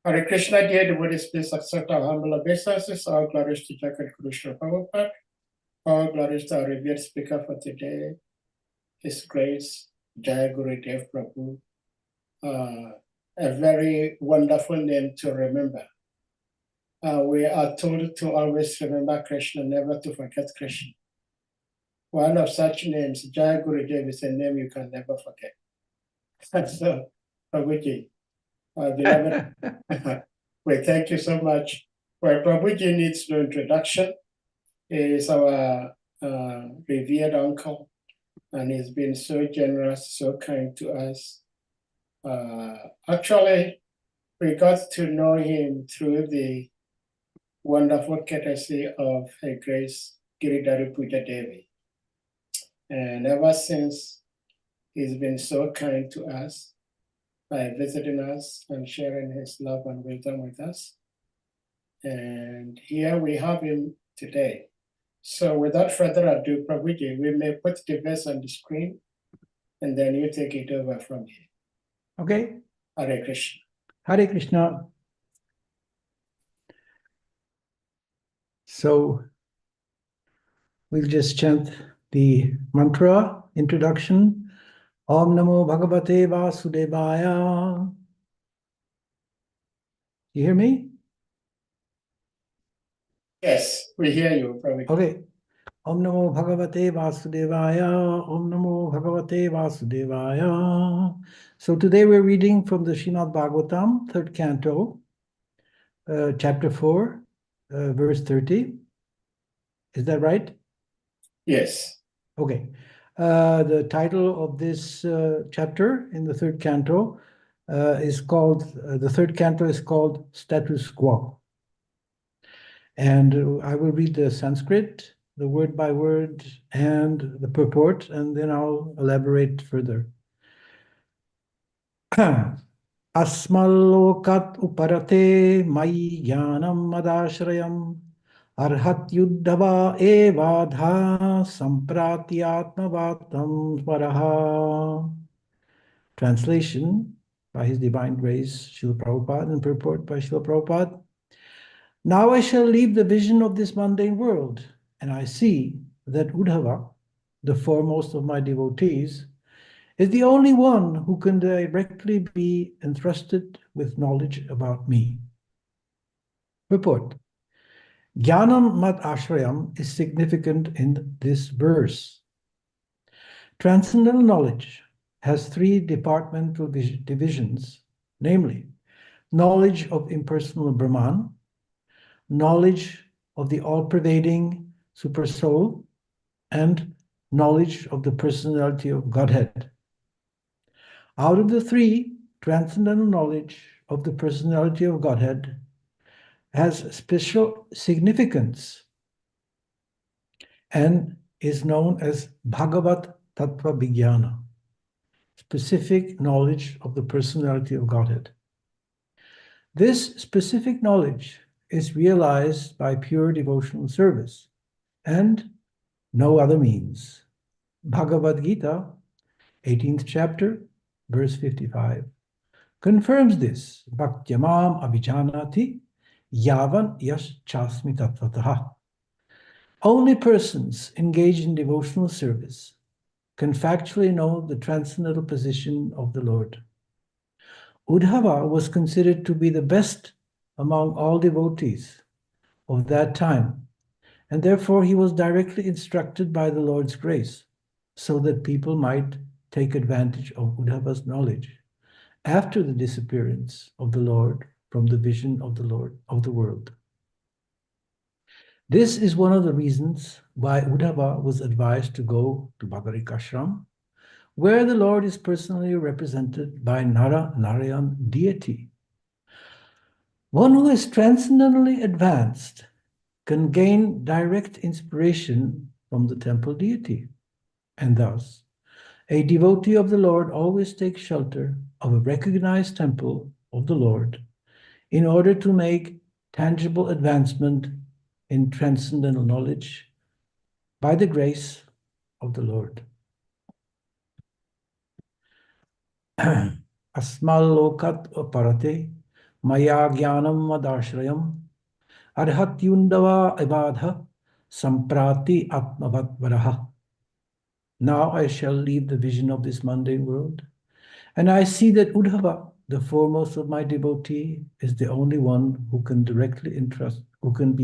Hare Krishna, dear devotees, please accept our humble obeisances. All glories to Jagat Krishna Prabhupada. All glories to our revered speaker for today, His Grace, Jaya Gurudev Prabhu. A very wonderful name to remember. We are told to always remember Krishna, never to forget Krishna. One of such names, Jaya Gurudev, is a name you can never forget. So, Prabhuji, beloved, we thank you so much. Well, Prabhuji needs no introduction. He is our revered uncle, and he's been so generous, so kind to us. Actually, we got to know him through the wonderful courtesy of Her Grace Giridhari Puja Devi. And ever since, he's been so kind to us by visiting us and sharing his love and wisdom with us. And here we have him today. So without further ado, Prabhuji, we may put the verse on the screen, and then you take it over from here. Okay. Hare Krishna. Hare Krishna. So we'll just chant the mantra introduction. Om Namo Bhagavate Vasudevaya. You hear me? Yes, we hear you, Prabhuji. Okay. Om Namo Bhagavate Vasudevaya. Om Namo Bhagavate Vasudevaya. So today we're reading from the SRIMAD Bhagavatam, 3rd canto, chapter 4, verse 30. Is that right? Yes. Okay. The title of this chapter in the 3rd canto is called, the 3rd canto is called Status Quo. And I will read the Sanskrit, the word by word, and the purport, and then I'll elaborate further. Asmalokat uparate mayi jnanam madashrayam arhat yuddhava evadha sampratyatmavatam svaraha. Translation by His Divine Grace, Srila Prabhupada, and purport by Srila Prabhupada. Now I shall leave the vision of this mundane world, and I see that Uddhava, the foremost of my devotees, is the only one who can directly be entrusted with knowledge about me. Purport. Jnanam Mat Ashrayam is significant in this verse. Transcendental knowledge has 3 departmental divisions, namely, knowledge of impersonal Brahman, knowledge of the all-pervading Supersoul, and knowledge of the personality of Godhead. Out of the 3, transcendental knowledge of the personality of Godhead has special significance and is known as Bhagavat Tattva Vijnana, specific knowledge of the personality of Godhead. This specific knowledge is realized by pure devotional service and no other means. Bhagavad Gita, 18th chapter, verse 55, confirms this. Bhaktyamam abhijanati yavan yash chasmi tattvataha. Only persons engaged in devotional service can factually know the transcendental position of the Lord. Uddhava was considered to be the best among all devotees of that time, and therefore he was directly instructed by the Lord's grace, so that people might take advantage of Uddhava's knowledge after the disappearance of the Lord from the vision of the Lord of the world. This is one of the reasons why Uddhava was advised to go to Bhagarikashram, where the Lord is personally represented by Narayan deity. One who is transcendently advanced can gain direct inspiration from the temple deity, and thus a devotee of the Lord always takes shelter of a recognized temple of the Lord in order to make tangible advancement in transcendental knowledge by the grace of the Lord. Asmal lokat parate maya jnanam madashrayam arhatyundava ibadha samprati atmavat. Now I shall leave the vision of this mundane world, and I see that Uddhava, the foremost of my devotee, is the only one who can be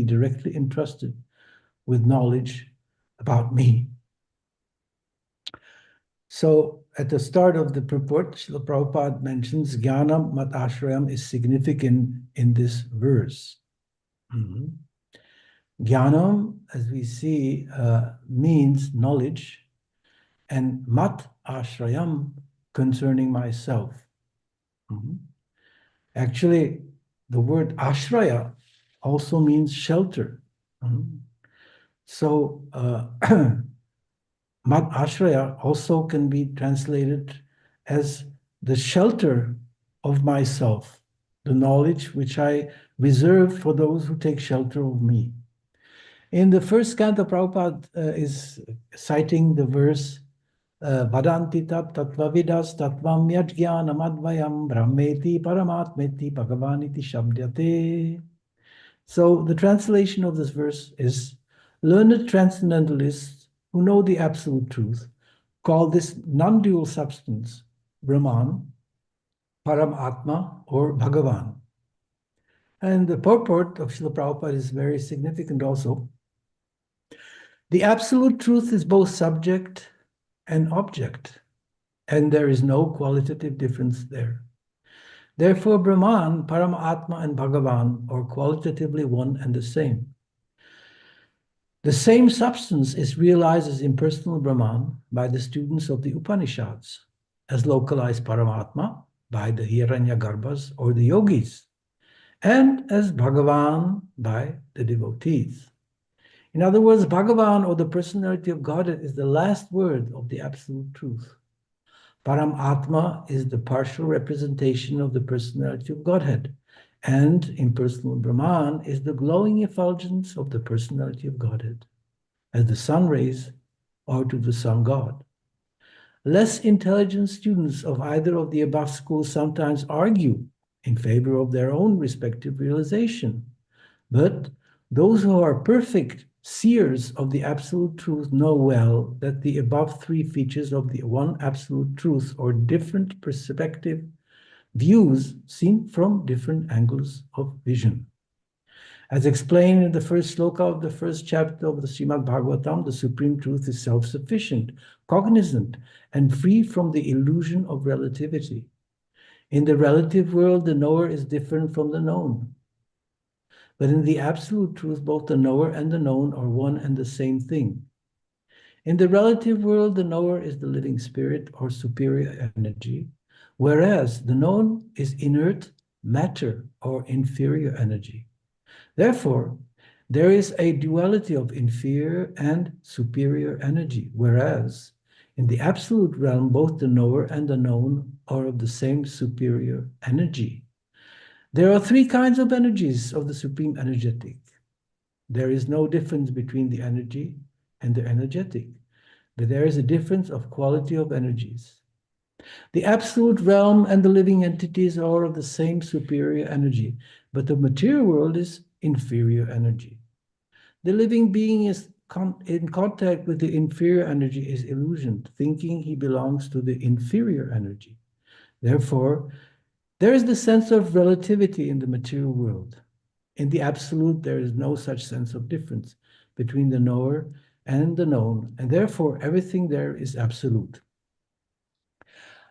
directly entrusted with knowledge about me. So at the start of the purport, Srila Prabhupada mentions Jnanam Mat Ashrayam is significant in this verse. Jnanam, as we see, means knowledge, and Mat Ashrayam, concerning myself. Actually, the word Ashraya also means shelter. So Mat Ashraya also can be translated as the shelter of myself, the knowledge which I reserve for those who take shelter of me. In the first canto, Prabhupada is citing the verse Vadanti tat tattvavidas tattvam yajnanam advayam brahmeti paramatmeti bhagavaniti shabdyate. So the translation of this verse is, learned transcendentalists who know the absolute truth call this non-dual substance Brahman, Paramatma, or Bhagavan. And the purport of Srila Prabhupada is very significant also. The absolute truth is both subject and object, and there is no qualitative difference there. Therefore, Brahman, Paramatma, and Bhagavan are qualitatively one and the same. The same substance is realized as impersonal Brahman by the students of the Upanishads, as localized Paramatma by the Hiranyagarbhas or the yogis, and as Bhagavan by the devotees. In other words, Bhagavan, or the personality of Godhead, is the last word of the absolute truth. Paramatma is the partial representation of the personality of Godhead, and impersonal Brahman is the glowing effulgence of the personality of Godhead, as the sun rays are to the sun god. Less intelligent students of either of the above schools sometimes argue in favor of their own respective realization, but those who are perfect seers of the absolute truth know well that the above three features of the one absolute truth are different perspective views seen from different angles of vision. As explained in the first sloka of the first chapter of the SRIMAD BHAGAVATAM, the supreme truth is self-sufficient, cognizant, and free from the illusion of relativity. In the relative world, the knower is different from the known. But in the absolute truth, both the knower and the known are one and the same thing. In the relative world, the knower is the living spirit or superior energy, whereas the known is inert matter or inferior energy. Therefore, there is a duality of inferior and superior energy, whereas in the absolute realm, both the knower and the known are of the same superior energy. There are three kinds of energies of the supreme energetic. There is no difference between the energy and the energetic, but there is a difference of quality of energies. The absolute realm and the living entities are of the same superior energy, but the material world is inferior energy. The living being is in contact with the inferior energy is illusioned, thinking he belongs to the inferior energy. Therefore, there is the sense of relativity in the material world. In the absolute, there is no such sense of difference between the knower and the known, and therefore everything there is absolute.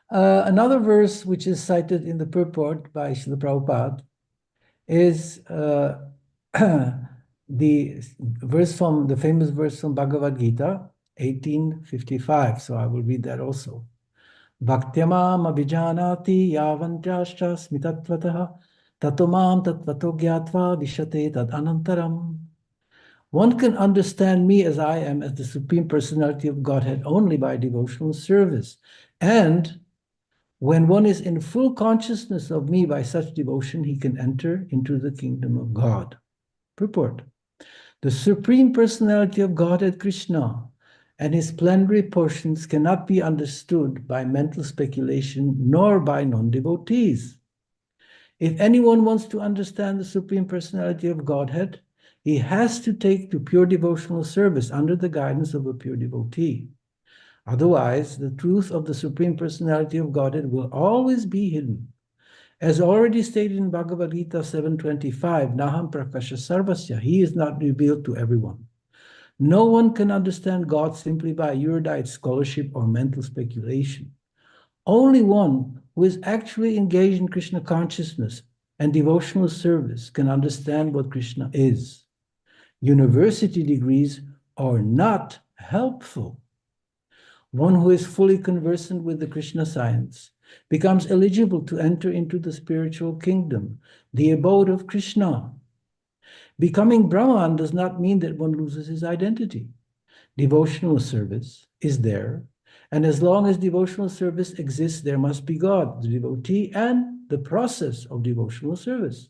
Another verse which is cited in the purport by Srila Prabhupada is the famous verse from Bhagavad Gita, 18:55. So I will read that also. Bhaktyamam abhijanati yavantyashcha smitatvataha tatomam tatvato gyatva vishate tad anantaram. One can understand me as I am, as the Supreme Personality of Godhead, only by devotional service. And when one is in full consciousness of me by such devotion, he can enter into the kingdom of God. Purport. The Supreme Personality of Godhead, Krishna, and his plenary portions cannot be understood by mental speculation nor by non-devotees. If anyone wants to understand the Supreme Personality of Godhead, he has to take to pure devotional service under the guidance of a pure devotee. Otherwise, the truth of the Supreme Personality of Godhead will always be hidden. As already stated in Bhagavad Gita 7:25, Naham Prakasha Sarvasya, he is not revealed to everyone. No one can understand God simply by erudite scholarship or mental speculation. Only one who is actually engaged in Krishna consciousness and devotional service can understand what Krishna is. University degrees are not helpful. One who is fully conversant with the Krishna science becomes eligible to enter into the spiritual kingdom, the abode of Krishna. Becoming Brahman does not mean that one loses his identity. Devotional service is there, and as long as devotional service exists, there must be God, the devotee, and the process of devotional service.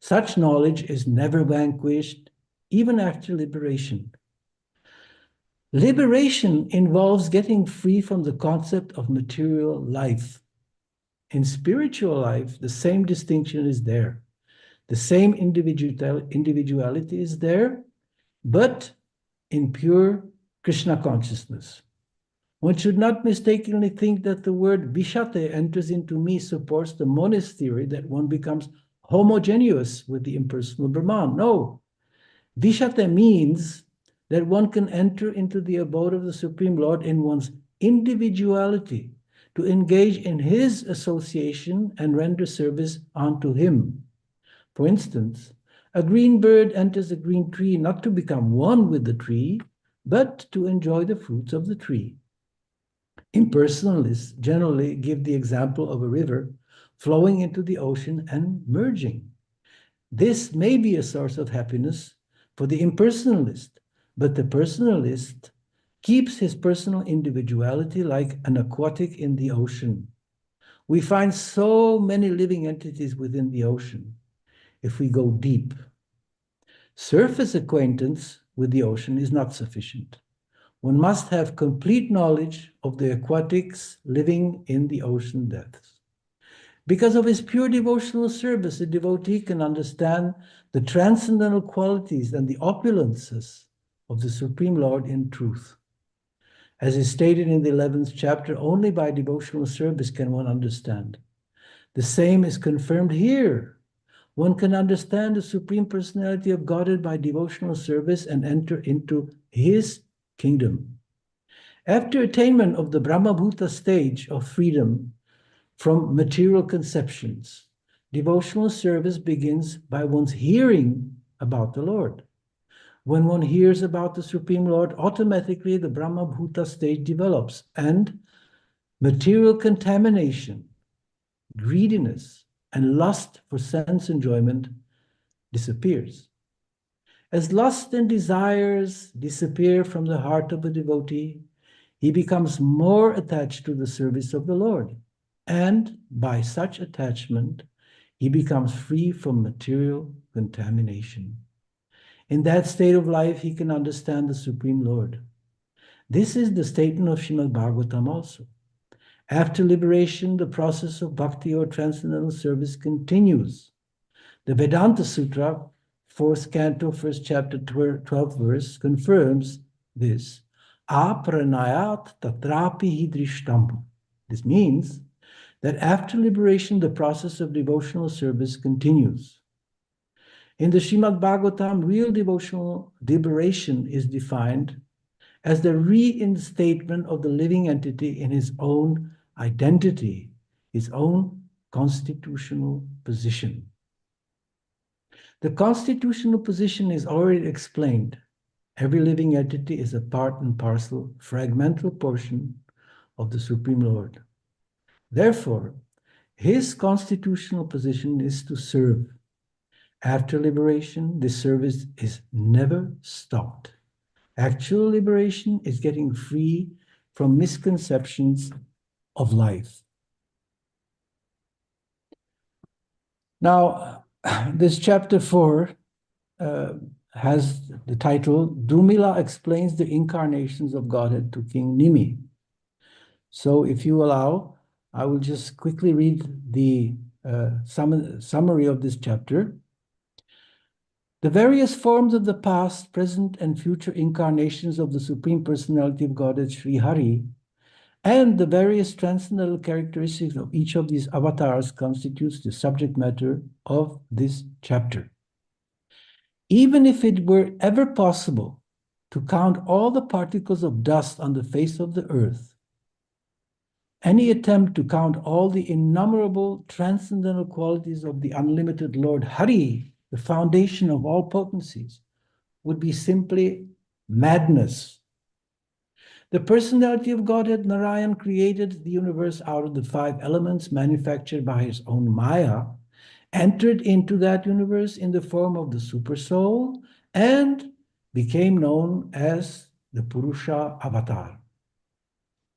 Such knowledge is never vanquished, even after liberation. Liberation involves getting free from the concept of material life. In spiritual life, the same distinction is there. The same individuality is there, but in pure Krishna consciousness. One should not mistakenly think that the word Vishate enters into me supports the monist theory that one becomes homogeneous with the impersonal Brahman. No. Vishate means that one can enter into the abode of the Supreme Lord in one's individuality, to engage in his association and render service unto him. For instance, a green bird enters a green tree not to become one with the tree, but to enjoy the fruits of the tree. Impersonalists generally give the example of a river flowing into the ocean and merging. This may be a source of happiness for the impersonalist, but the personalist keeps his personal individuality like an aquatic in the ocean. We find so many living entities within the ocean. If we go deep, surface acquaintance with the ocean is not sufficient. One must have complete knowledge of the aquatics living in the ocean depths. Because of his pure devotional service, a devotee can understand the transcendental qualities and the opulences of the Supreme Lord in truth. As is stated in the 11th chapter, only by devotional service can one understand. The same is confirmed here. One can understand the Supreme Personality of Godhead by devotional service and enter into his kingdom. After attainment of the Brahmabhuta stage of freedom from material conceptions, devotional service begins by one's hearing about the Lord. When one hears about the Supreme Lord, automatically the Brahmabhuta stage develops, and material contamination, greediness, and lust for sense enjoyment disappears. As lust and desires disappear from the heart of a devotee, he becomes more attached to the service of the Lord. And by such attachment, he becomes free from material contamination. In that state of life, he can understand the Supreme Lord. This is the statement of Srimad Bhagavatam also. After liberation, the process of bhakti or transcendental service continues. The Vedanta Sutra, 4th canto, 1st chapter, 12th verse, confirms this. Apranayat tatrapi hidrishtam. This means that after liberation, the process of devotional service continues. In the Srimad Bhagavatam, real devotional liberation is defined as the reinstatement of the living entity in his own identity, his own constitutional position. The constitutional position is already explained. Every living entity is a part and parcel, fragmental portion of the Supreme Lord. Therefore, his constitutional position is to serve. After liberation, this service is never stopped. Actual liberation is getting free from misconceptions of life. Now, this chapter 4 has the title, Dumila explains the incarnations of Godhead to King Nimi. So if you allow, I will just quickly read the summary of this chapter. The various forms of the past, present, and future incarnations of the Supreme Personality of Godhead, Sri Hari, and the various transcendental characteristics of each of these avatars constitutes the subject matter of this chapter. Even if it were ever possible to count all the particles of dust on the face of the earth, any attempt to count all the innumerable transcendental qualities of the unlimited Lord Hari, the foundation of all potencies, would be simply madness. The personality of Godhead Narayan created the universe out of the 5 elements manufactured by his own Maya, entered into that universe in the form of the Supersoul, and became known as the Purusha Avatar.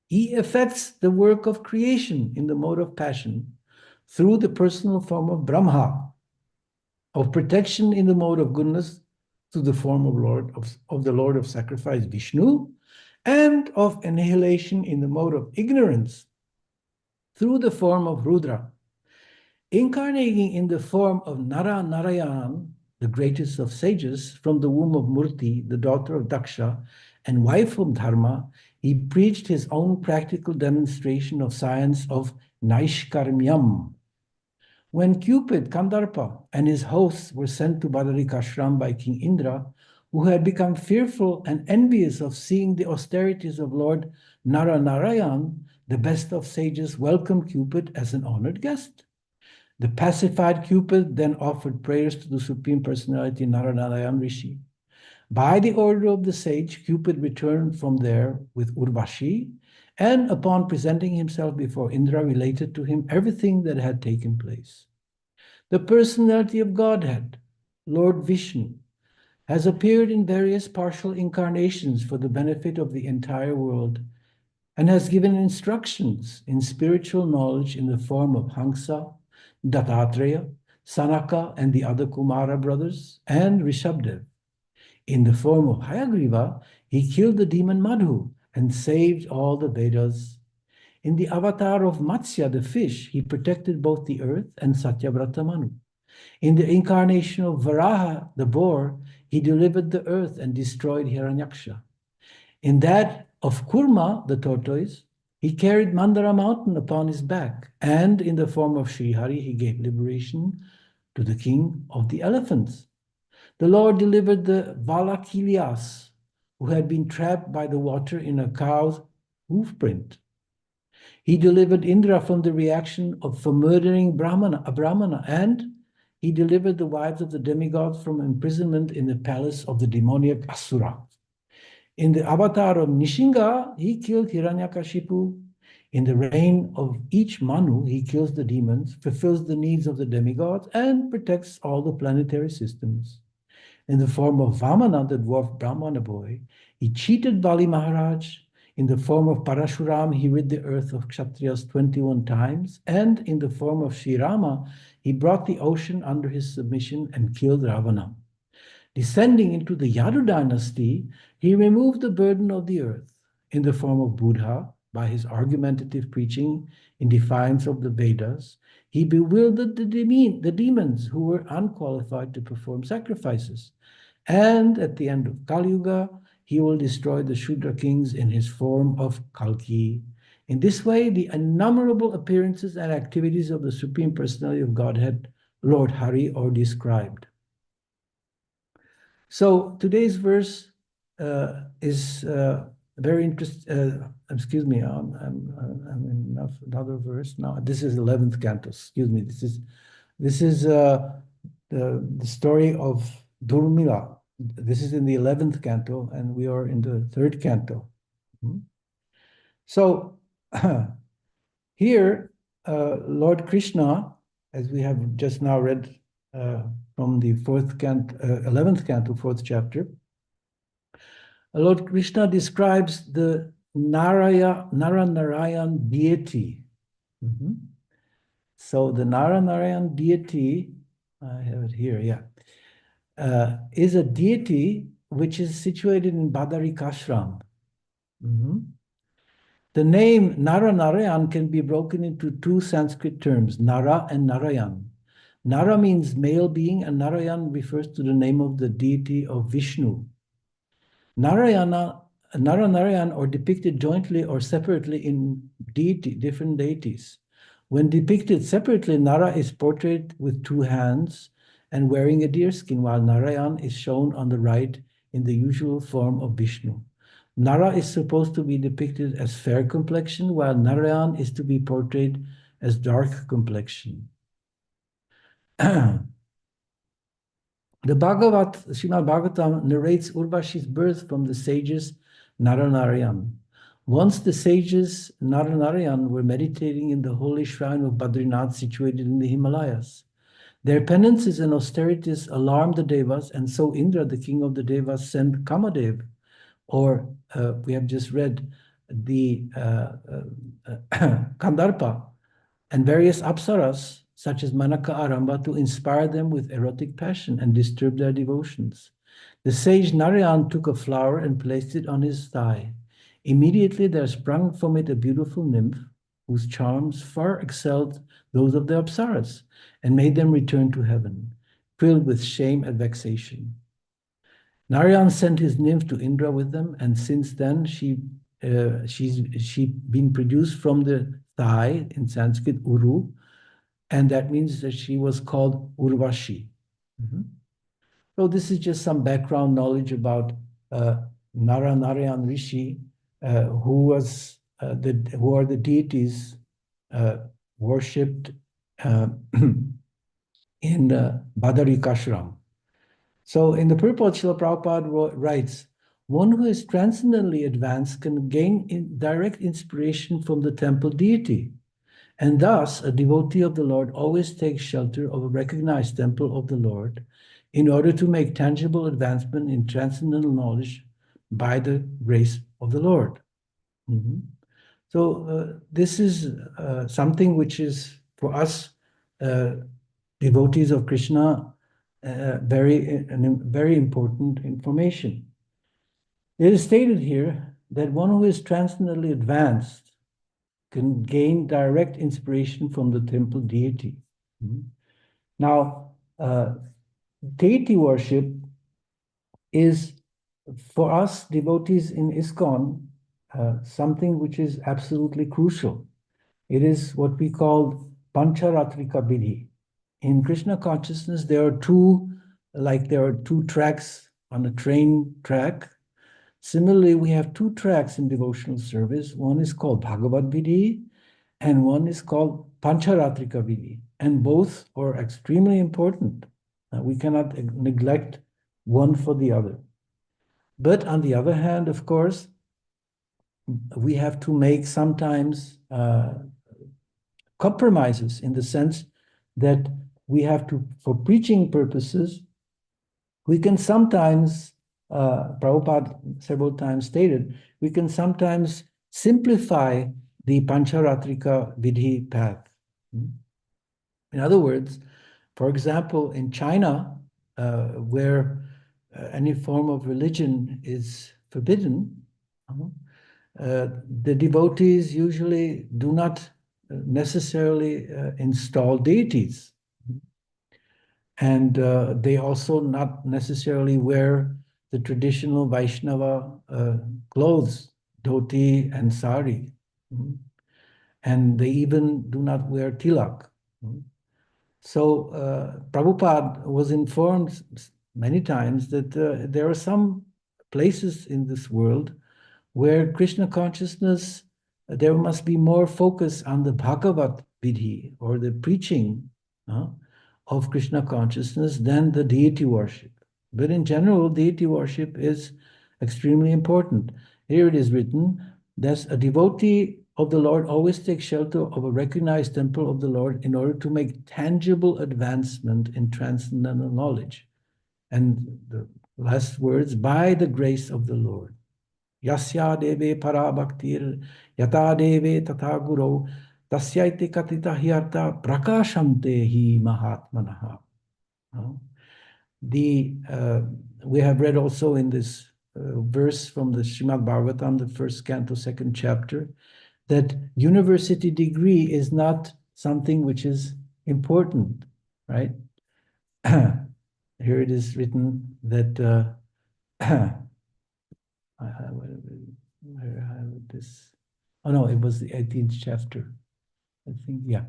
He effects the work of creation in the mode of passion through the personal form of Brahma, of protection in the mode of goodness through the form of the Lord of Sacrifice Vishnu, and of annihilation in the mode of ignorance through the form of Rudra. Incarnating in the form of Nara Narayan, the greatest of sages, from the womb of Murti, the daughter of Daksha, and wife of Dharma, he preached his own practical demonstration of science of Naishkarmyam. When Cupid, Kandarpa, and his hosts were sent to Badarikashram by King Indra, who had become fearful and envious of seeing the austerities of Lord Nara Narayan, the best of sages welcomed Cupid as an honored guest. The pacified Cupid then offered prayers to the Supreme Personality Narayan Rishi. By the order of the sage, Cupid returned from there with Urvashi, and upon presenting himself before Indra, related to him everything that had taken place. The personality of Godhead, Lord Vishnu, has appeared in various partial incarnations for the benefit of the entire world, and has given instructions in spiritual knowledge in the form of Hamsa, Dattatreya, Sanaka, and the other Kumara brothers, and Rishabdev. In the form of Hayagriva, he killed the demon Madhu and saved all the Vedas. In the avatar of Matsya, the fish, he protected both the earth and Satyavrata Manu. In the incarnation of Varaha, the boar, he delivered the earth and destroyed Hiranyaksha. In that of Kurma, the tortoise, he carried Mandara mountain upon his back, and in the form of Srihari, he gave liberation to the king of the elephants. The Lord delivered the Valakilias, who had been trapped by the water in a cow's hoof print. He delivered Indra from the reaction for murdering a Brahmana, and he delivered the wives of the demigods from imprisonment in the palace of the demoniac Asura. In the avatar of Nishinga, he killed Hiranyakashipu. In the reign of each Manu, he kills the demons, fulfills the needs of the demigods, and protects all the planetary systems. In the form of Vamana, the dwarf Brahmana boy, he cheated Bali Maharaj. In the form of Parashuram, he rid the earth of Kshatriyas 21 times. And in the form of Sri Rama, he brought the ocean under his submission and killed Ravana. Descending into the Yadu dynasty, he removed the burden of the earth. In the form of Buddha, by his argumentative preaching in defiance of the Vedas, he bewildered the demons who were unqualified to perform sacrifices. And at the end of Kali Yuga, he will destroy the Shudra kings in his form of Kalki. In this way, the innumerable appearances and activities of the Supreme Personality of Godhead, Lord Hari, are described. So today's verse is very interesting. Excuse me, I'm in another verse now. This is 11th canto. Excuse me. This is the story of Durmila. This is in the 11th canto, and we are in the 3rd canto. So here, Lord Krishna, as we have just now read from the 11th canto, 4th chapter, Lord Krishna describes the Narayan deity. So the Narayan deity, I have it here, yeah, is a deity which is situated in Badarikashram. The name Nara Narayan can be broken into two Sanskrit terms, Nara and Narayan. Nara means male being, and Narayan refers to the name of the deity of Vishnu. Nara Narayan are depicted jointly or separately in different deities. When depicted separately, Nara is portrayed with two hands and wearing a deerskin, while Narayan is shown on the right in the usual form of Vishnu. Nara is supposed to be depicted as fair complexion, while Narayan is to be portrayed as dark complexion. The Srimad Bhagavatam narrates Urvashi's birth from the sages Naranarayan. Once the sages Naranarayan were meditating in the holy shrine of Badrinath situated in the Himalayas. Their penances and austerities alarmed the Devas, and so Indra, the king of the Devas, sent Kamadev, or we have just read the Kandarpa, and various apsaras, such as Manaka Aramba, to inspire them with erotic passion and disturb their devotions. The sage Narayan took a flower and placed it on his thigh. Immediately there sprung from it a beautiful nymph, whose charms far excelled those of the apsaras, and made them return to heaven, filled with shame and vexation. Narayan sent his nymph to Indra with them, and since then she's been produced from the thigh, in Sanskrit Uru, and that means that she was called Urvashi. So this is just some background knowledge about Narayan Rishi, who are the deities worshipped in Badarikashram. So in the purport, Srila Prabhupada writes, one who is transcendently advanced can gain direct inspiration from the temple deity. And thus, a devotee of the Lord always takes shelter of a recognized temple of the Lord in order to make tangible advancement in transcendental knowledge by the grace of the Lord. So this is something which is, for us, devotees of Krishna, very important information. It is stated here that one who is transcendently advanced can gain direct inspiration from the temple deity. Now, deity worship is, for us devotees in ISKCON, something which is absolutely crucial. It is what we call Pancharatrika Vidhi. In Krishna consciousness, there are two tracks on a train track. Similarly, we have two tracks in devotional service. One is called Bhagavad Vidhi, and one is called Pancharatrika Vidhi. And both are extremely important. We cannot neglect one for the other. But on the other hand, of course, we have to make sometimes compromises, in the sense that we have to, for preaching purposes, we can sometimes, Prabhupada several times stated, we can sometimes simplify the Pancharatrika Vidhi path. In other words, for example, in China, where any form of religion is forbidden, the devotees usually do not necessarily install deities. And they also not necessarily wear the traditional Vaishnava clothes, dhoti and sari. And they even do not wear tilak. So Prabhupada was informed many times that there are some places in this world where Krishna consciousness, there must be more focus on the Bhagavat Vidhi, or the preaching of Krishna consciousness, than the deity worship. But in general, deity worship is extremely important. Here it is written that a devotee of the Lord always takes shelter of a recognized temple of the Lord in order to make tangible advancement in transcendental knowledge. And the last words, by the grace of the Lord. Yasya deve para bhaktir yata deve tatha guru tasyaiti katita hyarta prakashante hi mahatmanaha. We have read also in this verse from the Srimad Bhagavatam, the first canto, second chapter, that university degree is not something which is important, right? Here it is written that where I have this. Oh no, it was the 18th chapter. I think, yeah.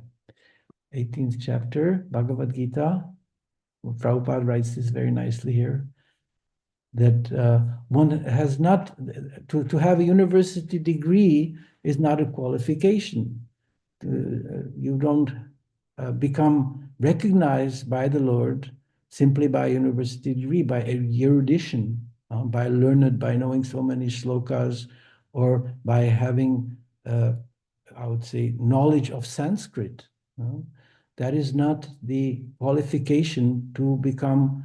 18th chapter, Bhagavad Gita. Well, Prabhupada writes this very nicely here, that one has not, to have a university degree is not a qualification. You don't become recognized by the Lord simply by a university degree, by erudition, by learned, by knowing so many shlokas, or by having, I would say, knowledge of Sanskrit. That is not the qualification to become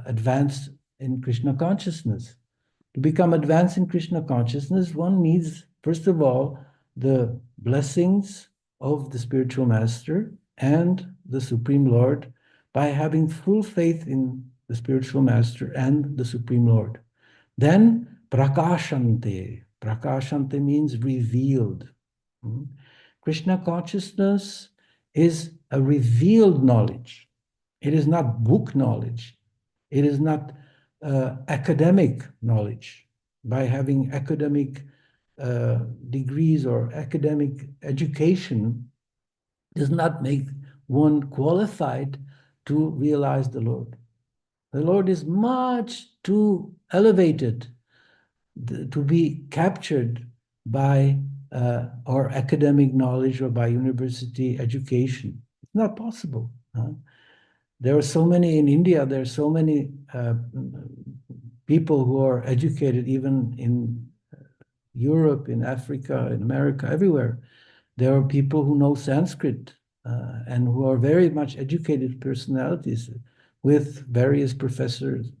advanced in Krishna consciousness. To become advanced in Krishna consciousness, one needs, first of all, the blessings of the spiritual master and the Supreme Lord by having full faith in the spiritual master and the Supreme Lord. Then prakashante. Prakashante means revealed. Krishna consciousness is a revealed knowledge. It is not book knowledge. It is not academic knowledge. By having academic degrees or academic education does not make one qualified to realize the Lord. The Lord is much too elevated to be captured by our academic knowledge or by university education. It's not possible. There are so many in India, there are so many people who are educated even in Europe, in Africa, in America, everywhere. There are people who know Sanskrit and who are very much educated personalities with various professors,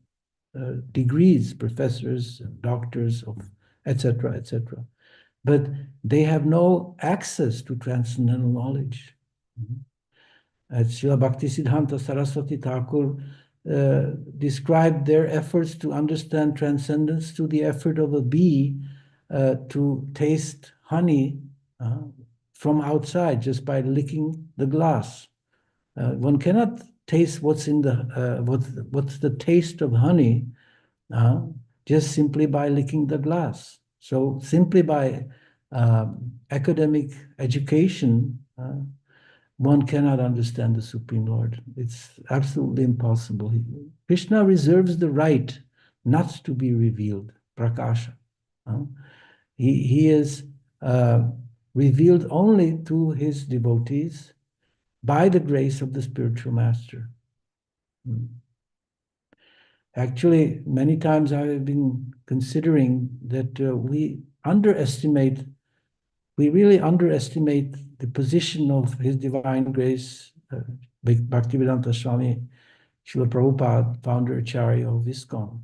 degrees, professors, doctors, of etc., etc. But they have no access to transcendental knowledge. Srila Bhaktisiddhanta Saraswati Thakur described their efforts to understand transcendence to the effort of a bee to taste honey from outside just by licking the glass. One cannot taste what's in the what's the taste of honey just simply by licking the glass. So simply by academic education, one cannot understand the Supreme Lord. It's absolutely impossible. Krishna reserves the right not to be revealed, prakasha. He is revealed only to his devotees by the grace of the spiritual master. Actually, many times I have been considering that we really underestimate the position of His Divine Grace, Bhaktivedanta Swami Srila Prabhupada, founder Acharya of ISKCON.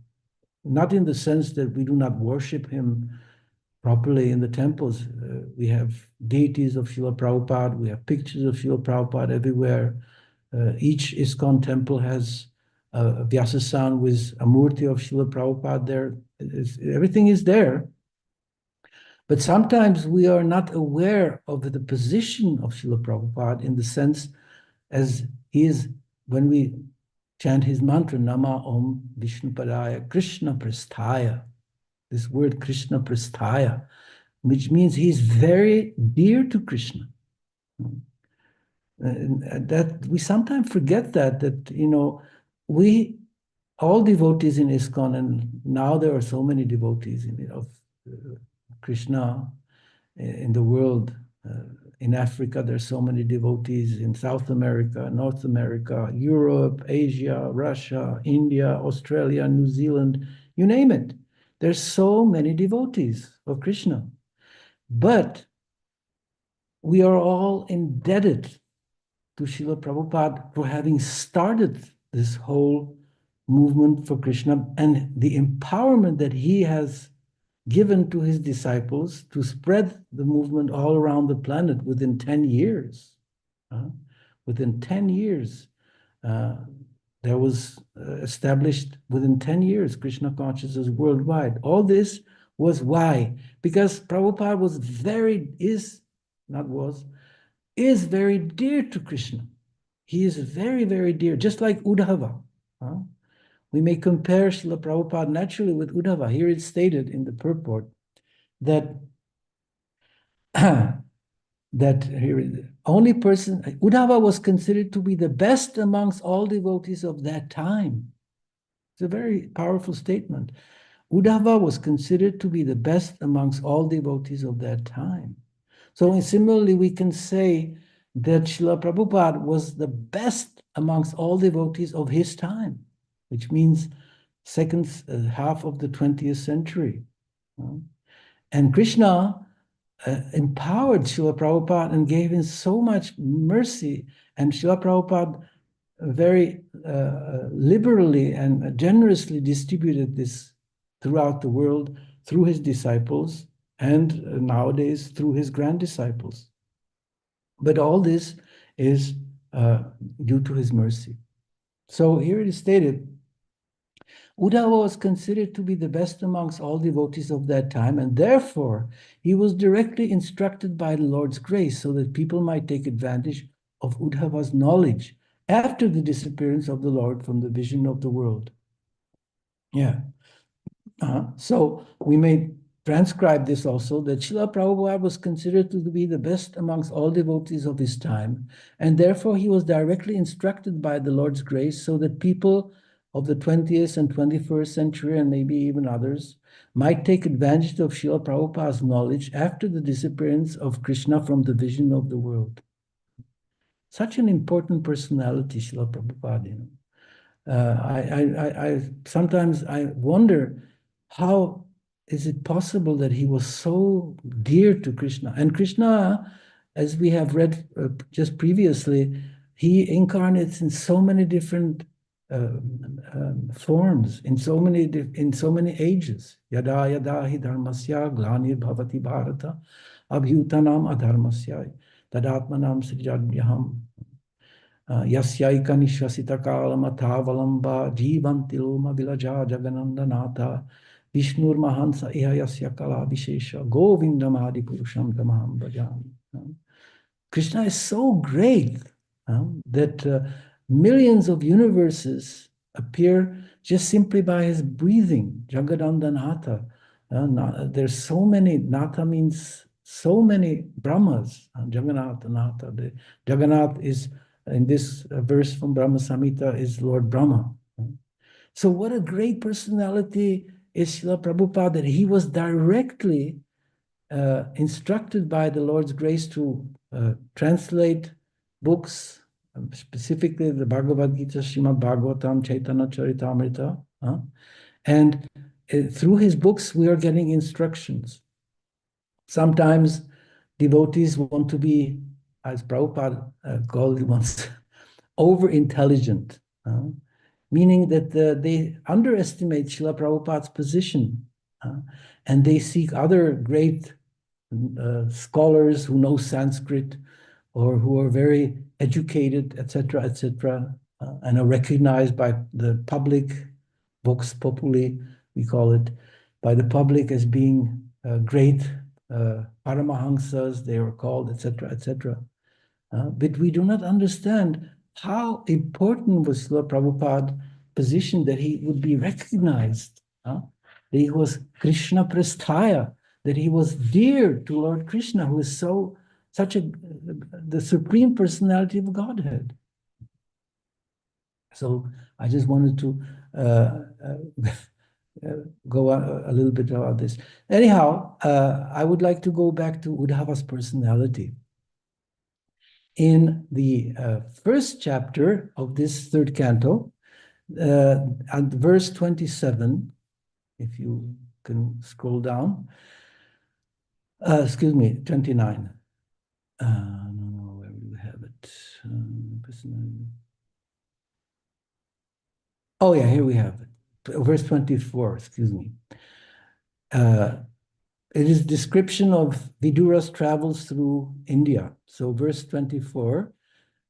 Not in the sense that we do not worship him properly in the temples. We have deities of Srila Prabhupada, we have pictures of Srila Prabhupada everywhere. Each ISKCON temple has a Vyasasan with a murti of Srila Prabhupada there. Everything is there. But sometimes we are not aware of the position of Srila Prabhupada in the sense as he is, when we chant his mantra, Nama Om Vishnupadaya Krishna Prasthaya. This word Krishna Prasthaya, which means he's very dear to Krishna. That we sometimes forget that we, all devotees in ISKCON, and now there are so many devotees of Krishna in the world. In Africa, there's so many devotees. In South America, North America, Europe, Asia, Russia, India, Australia, New Zealand, you name it. There's so many devotees of Krishna. But we are all indebted to Srila Prabhupada for having started this whole movement for Krishna and the empowerment that he has given to his disciples to spread the movement all around the planet within 10 years. Within 10 years, there was established within 10 years Krishna consciousness worldwide. All this was why? Because Prabhupada is very dear to Krishna. He is very, very dear, just like Uddhava. We may compare Srila Prabhupada naturally with Uddhava. Here it's stated in the purport that Uddhava was considered to be the best amongst all devotees of that time. It's a very powerful statement. Uddhava was considered to be the best amongst all devotees of that time. So similarly, we can say that Srila Prabhupada was the best amongst all devotees of his time, which means second half of the 20th century. And Krishna empowered Srila Prabhupada and gave him so much mercy, and Srila Prabhupada very liberally and generously distributed this throughout the world through his disciples and nowadays through his grand disciples. But all this is due to his mercy. So here it is stated, Uddhava was considered to be the best amongst all devotees of that time, and therefore he was directly instructed by the Lord's grace so that people might take advantage of Uddhava's knowledge after the disappearance of the Lord from the vision of the world. Yeah. So we may transcribe this also, that Srila Prabhupada was considered to be the best amongst all devotees of his time, and therefore he was directly instructed by the Lord's grace so that people of the 20th and 21st century, and maybe even others, might take advantage of Srila Prabhupada's knowledge after the disappearance of Krishna from the vision of the world. Such an important personality, Srila Prabhupada. I sometimes wonder, how is it possible that he was so dear to Krishna? And Krishna, as we have read just previously, he incarnates in so many different forms, in so many ages. Yada yada hi dharmasya glanir bhavati bharata abhyutanam adharmasya tadatmanam srijadhyaham yasyaika nishvasita kalamathavalamba jivanti loma vilaja jaganandanatha vishnur mahansa iha yasya kala vishesha govindam adi purusham tamaham bhajami. Krishna is so great that millions of universes appear just simply by his breathing. Jagadandanatha. There's so many, Natha means so many Brahmas. Jagannath, Natha. Jagannath is, in this verse from Brahma Samhita, is Lord Brahma. So what a great personality is Srila Prabhupada, that he was directly instructed by the Lord's grace to translate books, specifically the Bhagavad Gita, SRIMAD Bhagavatam, Chaitanya Charitamrita. And through his books, we are getting instructions. Sometimes devotees want to be, as Prabhupada called it once, over-intelligent, meaning that they underestimate Srila Prabhupada's position, and they seek other great scholars who know Sanskrit or who are very educated, etc., and are recognized by the public, vox populi, we call it, by the public as being great paramahansas, they are called, etc. But we do not understand how important was Srila Prabhupada's position, that he would be recognized, that he was Krishna Prasthaya, that he was dear to Lord Krishna, who is the supreme personality of Godhead. So I just wanted to go a little bit about this. Anyhow, I would like to go back to Uddhava's personality. In the first chapter of this third canto, at verse 27, if you can scroll down, 29. No, where do we have it? Oh yeah, here we have it. Verse 24, excuse me. It is description of Vidura's travels through India. So verse 24,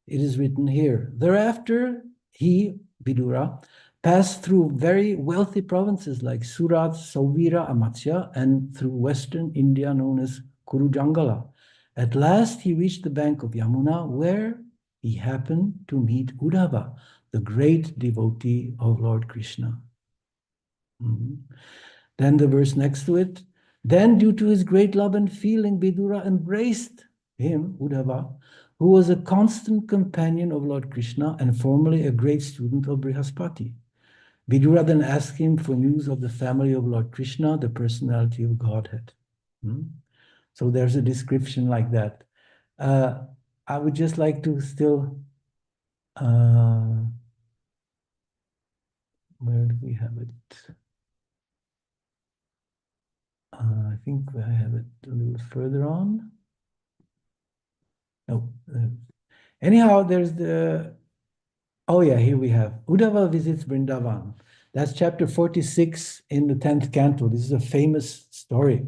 it is written here. Thereafter, he, Vidura, passed through very wealthy provinces like Surat, Sauvira, Amatsya, and through western India known as Kurujangala. At last he reached the bank of Yamuna, where he happened to meet Uddhava, the great devotee of Lord Krishna. Then the verse next to it, then due to his great love and feeling, Vidura embraced him, Uddhava, who was a constant companion of Lord Krishna and formerly a great student of Brihaspati. Vidura then asked him for news of the family of Lord Krishna, the personality of Godhead. So there's a description like that. I would just like to still, where do we have it? I think I have it a little further on. No. Anyhow, there's the, oh yeah, here we have Uddhava visits Vrindavan. That's chapter 46 in the 10th canto. This is a famous story.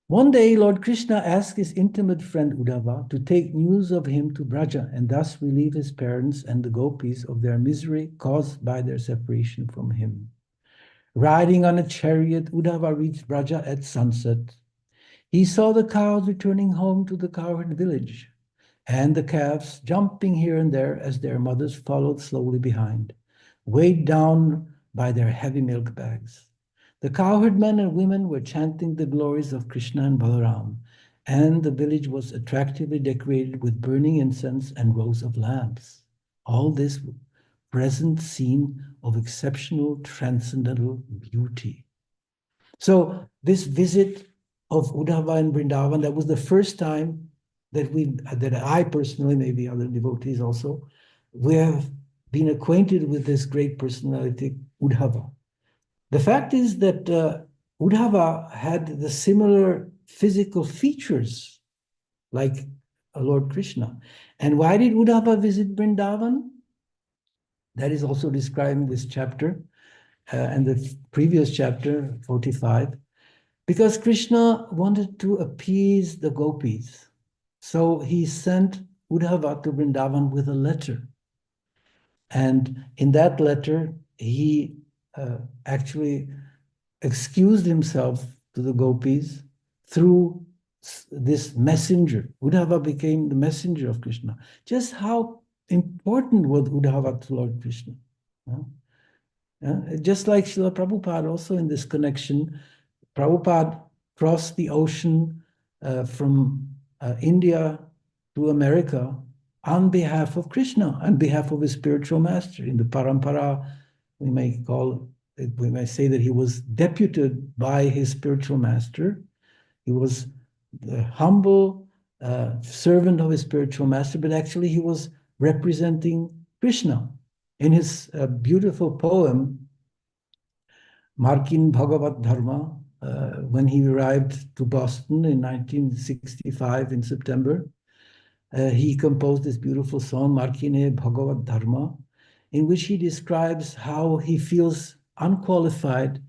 One day, Lord Krishna asked his intimate friend Uddhava to take news of him to Braja and thus relieve his parents and the gopis of their misery caused by their separation from him. Riding on a chariot, Uddhava reached Braja at sunset. He saw the cows returning home to the cowherd village, and the calves jumping here and there as their mothers followed slowly behind, weighed down by their heavy milk bags. The cowherd men and women were chanting the glories of Krishna and Balaram, and the village was attractively decorated with burning incense and rows of lamps. All this present scene of exceptional transcendental beauty. So this visit of Uddhava and Vrindavan, that was the first time that I personally, maybe other devotees also, we have been acquainted with this great personality, Uddhava. The fact is that Uddhava had the similar physical features like Lord Krishna. And why did Uddhava visit Vrindavan? That is also described in this chapter and the previous chapter, 45, because Krishna wanted to appease the gopis. So he sent Uddhava to Vrindavan with a letter. And in that letter, he actually excused himself to the gopis through this messenger. Uddhava became the messenger of Krishna. Just how important was Uddhava to Lord Krishna? Just like Srila Prabhupada also in this connection, Prabhupada crossed the ocean from India to America on behalf of Krishna, on behalf of his spiritual master. In the parampara, we may say that he was deputed by his spiritual master. He was the humble servant of his spiritual master, but actually he was representing Krishna. In his beautiful poem, Markin Bhagavat Dharma, when he arrived to Boston in 1965 in September, he composed this beautiful song, Markine Bhagavat Dharma, in which he describes how he feels unqualified.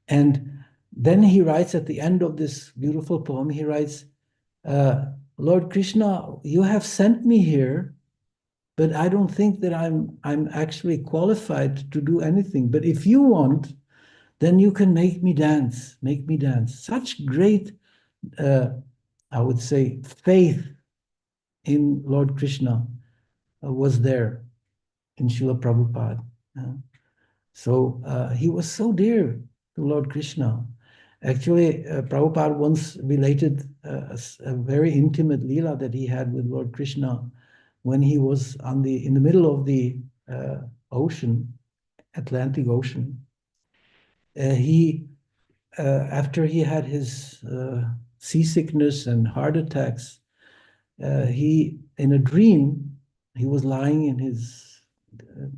And then he writes at the end of this beautiful poem, he writes, Lord Krishna, you have sent me here, but I don't think that I'm actually qualified to do anything. But if you want, then you can make me dance. Such great, I would say, faith in Lord Krishna was there in Srila Prabhupada. So he was so dear to Lord Krishna. Actually, Prabhupada once related a very intimate lila that he had with Lord Krishna when he was in the middle of the ocean, Atlantic Ocean. After he had his seasickness and heart attacks, in a dream, he was lying in his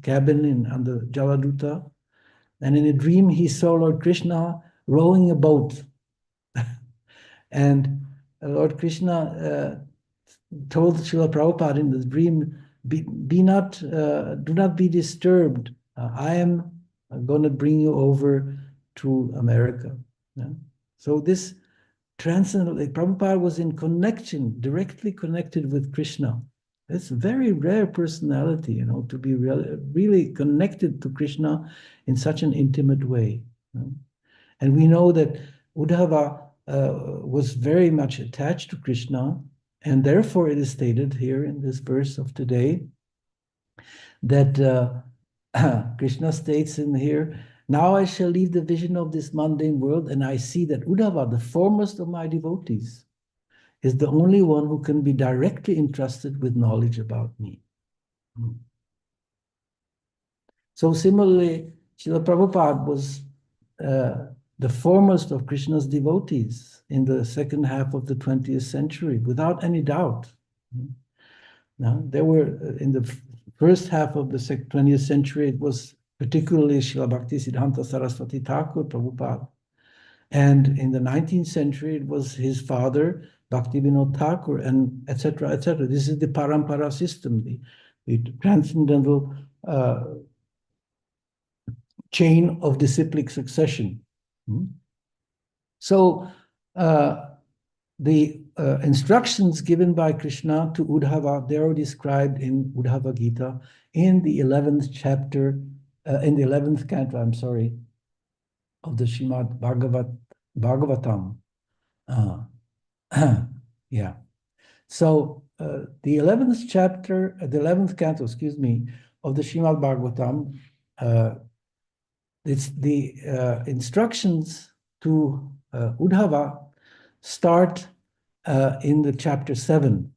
cabin on the Jaladuta, and in a dream he saw Lord Krishna rowing a boat. And Lord Krishna told Srila Prabhupada in this dream, do not be disturbed. I am going to bring you over to America. Yeah? So this transcendental, Prabhupada was in connection, directly connected with Krishna. It's a very rare personality, you know, to be really connected to Krishna in such an intimate way. You know? And we know that Uddhava was very much attached to Krishna, and therefore it is stated here in this verse of today that Krishna states in here, now I shall leave the vision of this mundane world, and I see that Uddhava, the foremost of my devotees, is the only one who can be directly entrusted with knowledge about me. So similarly, Srila Prabhupada was the foremost of Krishna's devotees in the second half of the 20th century, without any doubt. Now, there were, in the first half of the 20th century, it was particularly Srila Bhakti Siddhanta Saraswati Thakur Prabhupada. And in the 19th century, it was his father, Bhakti Vinod Thakur, and etc., etc. This is the parampara system, the transcendental chain of disciplic succession. So the instructions given by Krishna to Uddhava, they are described in Uddhava Gita in the 11th chapter, in the 11th canto, I'm sorry, of the SRIMAD Bhagavatam. Yeah. So the 11th chapter, the 11th canto, excuse me, of the SRIMAD Bhagavatam, it's the instructions to Uddhava start in the chapter 7.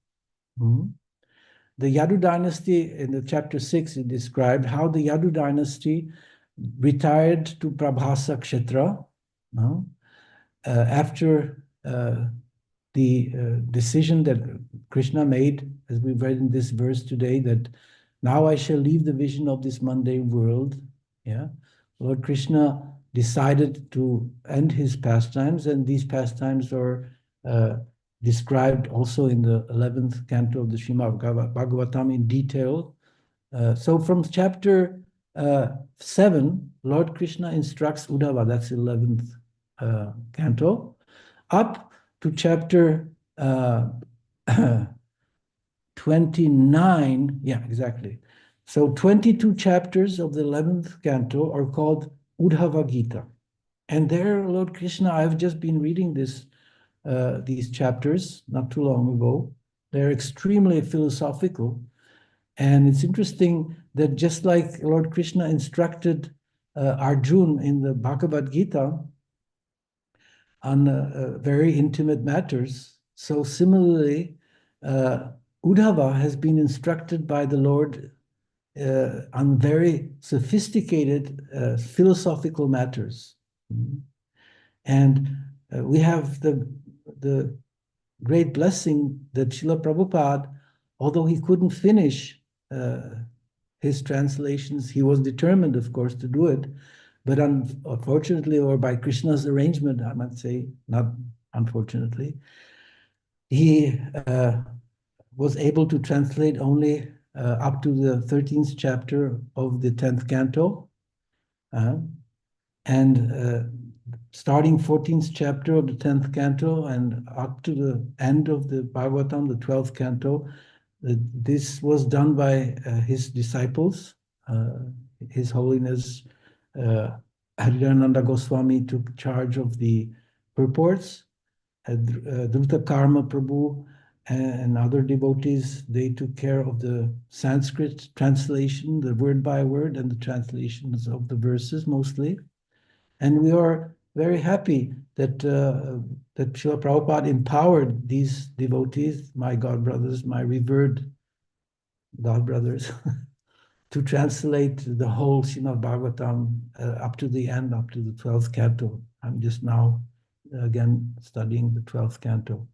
The Yadu dynasty, in the chapter 6, it described how the Yadu dynasty retired to Prabhasa Kshetra after the decision that Krishna made, as we read in this verse today, that now I shall leave the vision of this mundane world. Yeah, Lord Krishna decided to end his pastimes, and these pastimes are described also in the 11th canto of the Srimad Bhagavatam in detail. So from chapter 7, Lord Krishna instructs Uddhava, that's the 11th canto, up to chapter 29, yeah, exactly. So 22 chapters of the 11th canto are called Uddhava Gita. And there, Lord Krishna, I've just been reading these chapters not too long ago. They're extremely philosophical. And it's interesting that just like Lord Krishna instructed Arjuna in the Bhagavad Gita on very intimate matters, so similarly, Uddhava has been instructed by the Lord on very sophisticated philosophical matters. And we have the great blessing that Srila Prabhupada, although he couldn't finish his translations, he was determined, of course, to do it. But unfortunately, or by Krishna's arrangement, I might say, not unfortunately, he was able to translate only up to the 13th chapter of the 10th canto. And starting 14th chapter of the 10th canto and up to the end of the Bhagavatam, the 12th canto, this was done by his disciples. His Holiness Haridananda Goswami took charge of the purports. Dhruta Karma Prabhu and other devotees, they took care of the Sanskrit translation, the word by word, and the translations of the verses mostly. And we are very happy that that Srila Prabhupada empowered these devotees, my god brothers, my revered god brothers, to translate the whole Srimad Bhagavatam up to the end, up to the 12th canto. I'm just now again studying the 12th canto.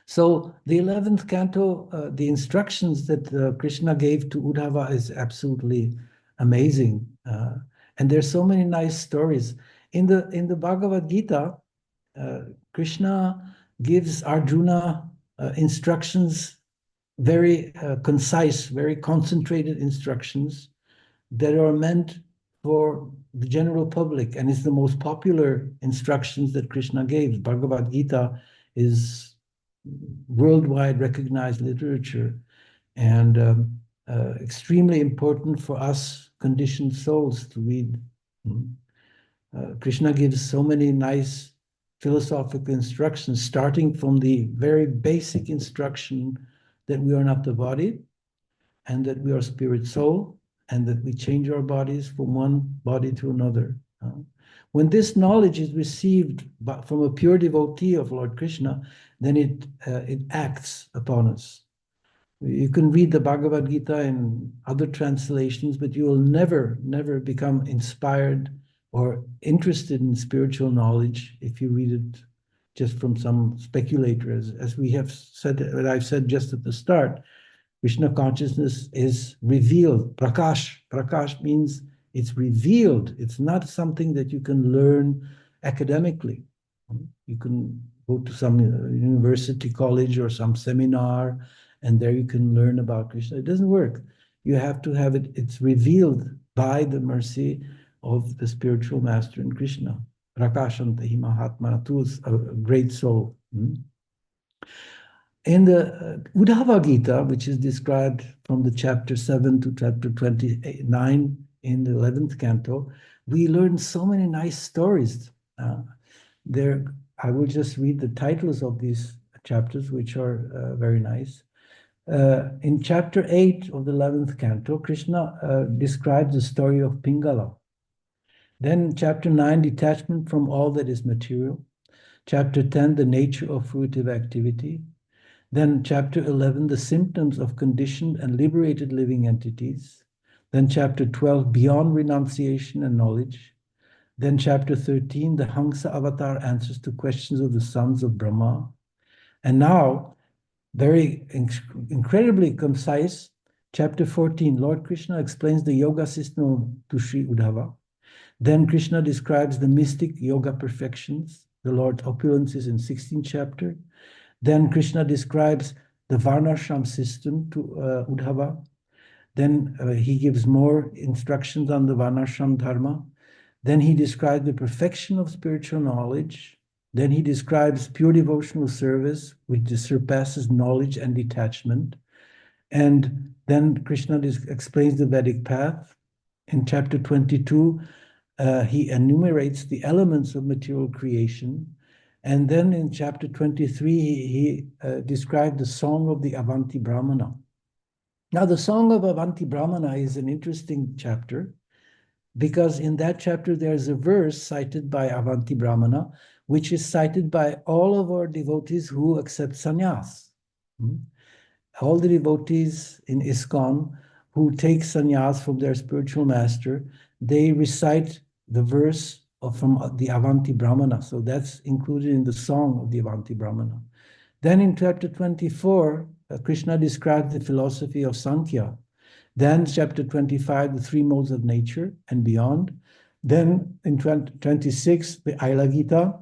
So the 11th canto, the instructions that Krishna gave to Uddhava is absolutely amazing. And there's so many nice stories. In the Bhagavad Gita, Krishna gives Arjuna instructions, very concise, very concentrated instructions that are meant for the general public, and it's the most popular instructions that Krishna gave. Bhagavad Gita is worldwide recognized literature, and extremely important for us conditioned souls to read. Krishna gives so many nice philosophical instructions, starting from the very basic instruction that we are not the body, and that we are spirit soul, and that we change our bodies from one body to another. When this knowledge is received from a pure devotee of Lord Krishna, then it acts upon us. You can read the Bhagavad Gita in other translations, but you will never become inspired or interested in spiritual knowledge if you read it just from some speculator. As we have said, what I've said just at the start, Krishna consciousness is revealed. Prakash. Prakash means it's revealed. It's not something that you can learn academically. You can go to some university, college, or some seminar, and there you can learn about Krishna. It doesn't work. You have to have it, it's revealed by the mercy of the spiritual master in Krishna. Prakashantahi Mahatmana, too, is a great soul. In the Uddhava Gita, which is described from the chapter 7 to chapter 29 in the 11th canto, we learn so many nice stories. I will just read the titles of these chapters, which are very nice. In chapter 8 of the 11th canto, Krishna describes the story of Pingala. Then chapter 9, detachment from all that is material. Chapter 10, the nature of fruitive activity. Then chapter 11, the symptoms of conditioned and liberated living entities. Then chapter 12, beyond renunciation and knowledge. Then chapter 13, the Hamsa avatar answers to questions of the sons of Brahma. And now, very incredibly concise, chapter 14, Lord Krishna explains the yoga system to Sri Uddhava. Then Krishna describes the mystic yoga perfections, the Lord's opulences in 16th chapter. Then Krishna describes the Varnashram system to Uddhava. Then he gives more instructions on the Varnashram dharma. Then he describes the perfection of spiritual knowledge. Then he describes pure devotional service, which surpasses knowledge and detachment. And then Krishna explains the Vedic path. In chapter 22, he enumerates the elements of material creation. And then in chapter 23, he described the song of the Avanti Brahmana. Now, the song of Avanti Brahmana is an interesting chapter, because in that chapter there's a verse cited by Avanti Brahmana, which is cited by all of our devotees who accept sannyas. All the devotees in ISKCON who take sannyas from their spiritual master, they recite the verse from the Avanti Brahmana. So that's included in the song of the Avanti Brahmana. Then in chapter 24, Krishna describes the philosophy of Sankhya. Then chapter 25, the three modes of nature and beyond. Then in 26, the Aila Gita.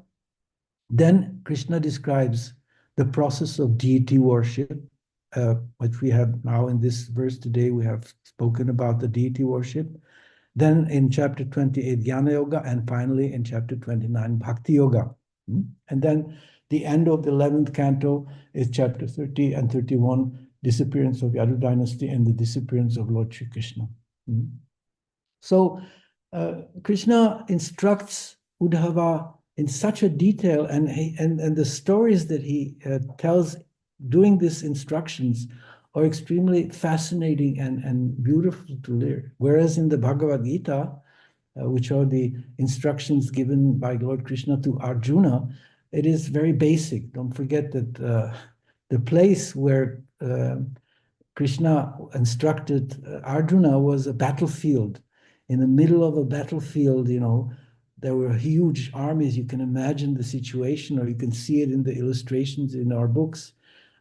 Then Krishna describes the process of deity worship, which we have now in this verse today. We have spoken about the deity worship. Then in chapter 28, Jnana Yoga, and finally in chapter 29, Bhakti Yoga. And then the end of the 11th canto is chapter 30 and 31, disappearance of Yadu dynasty and the disappearance of Lord Shri Krishna. So Krishna instructs Uddhava in such a detail, and the stories that he tells doing these instructions are extremely fascinating and beautiful to learn. Whereas in the Bhagavad Gita, which are the instructions given by Lord Krishna to Arjuna, it is very basic. Don't forget that the place where Krishna instructed Arjuna was a battlefield. In the middle of a battlefield, there were huge armies. You can imagine the situation, or you can see it in the illustrations in our books.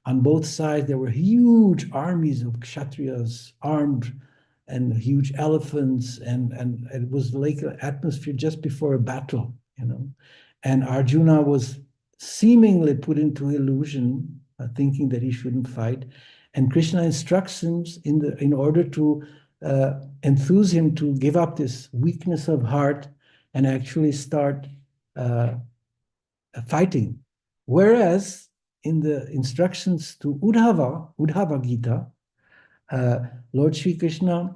On both sides, there were huge armies of Kshatriyas armed, and huge elephants, and it was like an atmosphere just before a battle, And Arjuna was seemingly put into illusion, thinking that he shouldn't fight. And Krishna instructs him in order to enthuse him to give up this weakness of heart and actually start fighting. Whereas in the instructions to Uddhava Gita, Lord Sri Krishna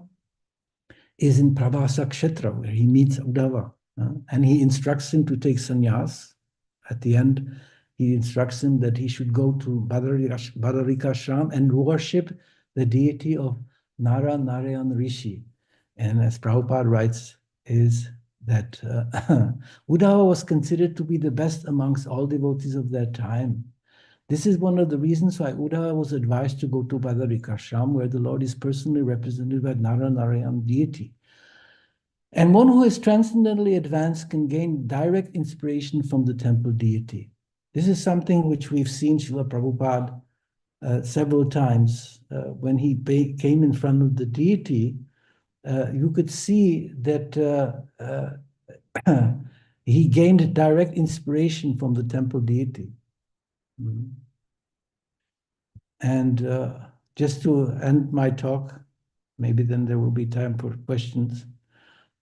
is in Prabhasa Kshetra, where he meets Uddhava, and he instructs him to take sannyas. At the end, he instructs him that he should go to Badarikashram and worship the deity of Nara Narayan Rishi. And as Prabhupada writes, is that Uddhava was considered to be the best amongst all devotees of that time. This is one of the reasons why Uddhava was advised to go to Badarikashram, where the Lord is personally represented by Nara Narayan deity. And one who is transcendently advanced can gain direct inspiration from the temple deity. This is something which we've seen Srila Prabhupada several times. When he came in front of the deity, you could see that he gained direct inspiration from the temple deity. And just to end my talk, maybe then there will be time for questions.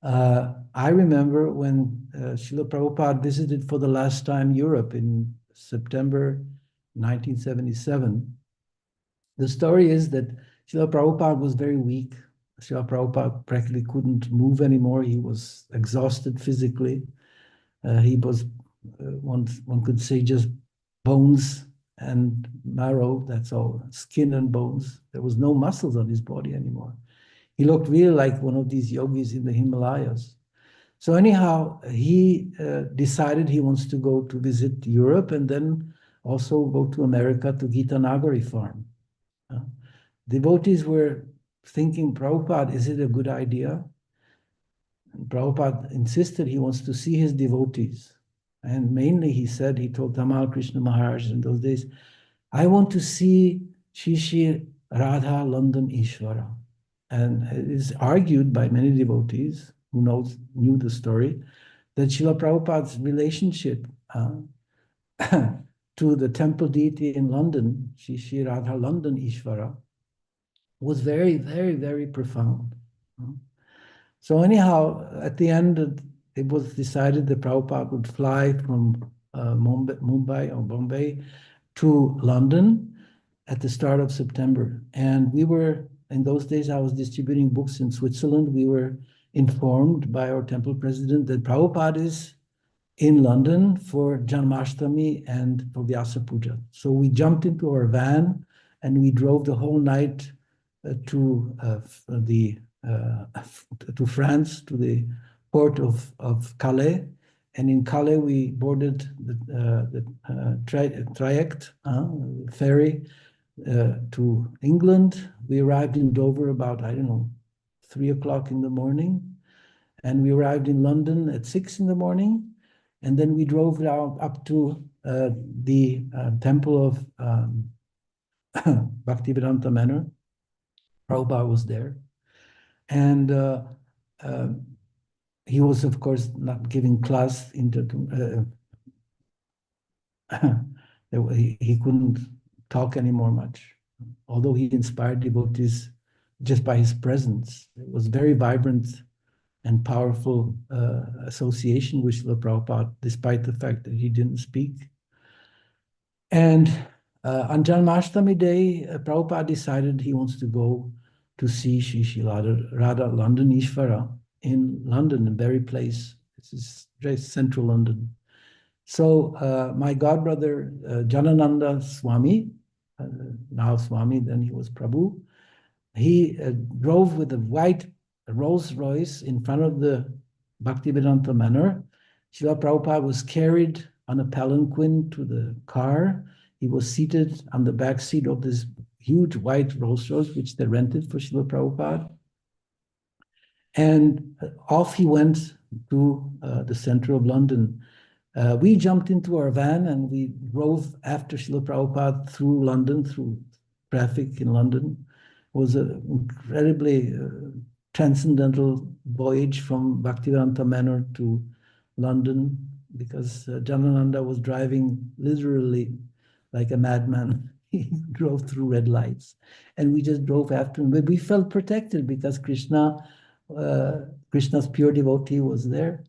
I remember when Srila Prabhupada visited for the last time Europe in September 1977. The story is that Srila Prabhupada was very weak. Srila Prabhupada practically couldn't move anymore. He was exhausted physically. He was, one could say, just bones and marrow, that's all, skin and bones. There was no muscles on his body anymore. He looked really like one of these yogis in the Himalayas. So anyhow, he decided he wants to go to visit Europe and then also go to America to Gita Nagari farm. Devotees were thinking, Prabhupada, is it a good idea? And Prabhupada insisted he wants to see his devotees. And mainly he said, he told Tamal Krishna Maharaj in those days, I want to see Shri Radha London Ishvara. And it is argued by many devotees who knew the story that Srila Prabhupada's relationship to the temple deity in London, Shri Radha London Ishvara, was very, very, very profound. So anyhow, at the end, it was decided that Prabhupada would fly from Mumbai or Bombay to London at the start of September. And we were, in those days, I was distributing books in Switzerland. We were informed by our temple president that Prabhupada is in London for Janmashtami and for Vyasa Puja. So we jumped into our van and we drove the whole night to France, to the port of Calais. And in Calais, we boarded the traject, ferry, to England. We arrived in Dover about, 3 o'clock in the morning. And we arrived in London at 6 in the morning. And then we drove down up to the temple of Bhaktivedanta Manor. Prabhupada was there. And he was, of course, not giving class. He couldn't talk anymore much, although he inspired devotees just by his presence. It was very vibrant and powerful association with Srila Prabhupada, despite the fact that he didn't speak. And on Janmashtami day, Prabhupada decided he wants to go to see Shri Radha London Ishvara in London, a very place. This is very central London. So my godbrother, Janananda Swami, now Swami, then he was Prabhu, he drove with a white Rolls Royce in front of the Bhaktivedanta Manor. Srila Prabhupada was carried on a palanquin to the car. He was seated on the back seat of this huge white Rolls Royce, which they rented for Srila Prabhupada. And off he went to the center of London. We jumped into our van and we drove after Srila Prabhupada through London, through traffic in London. It was an incredibly transcendental voyage from Bhaktivedanta Manor to London, because Janananda was driving literally like a madman. He drove through red lights, and we just drove after him. But we felt protected because Krishna's pure devotee was there.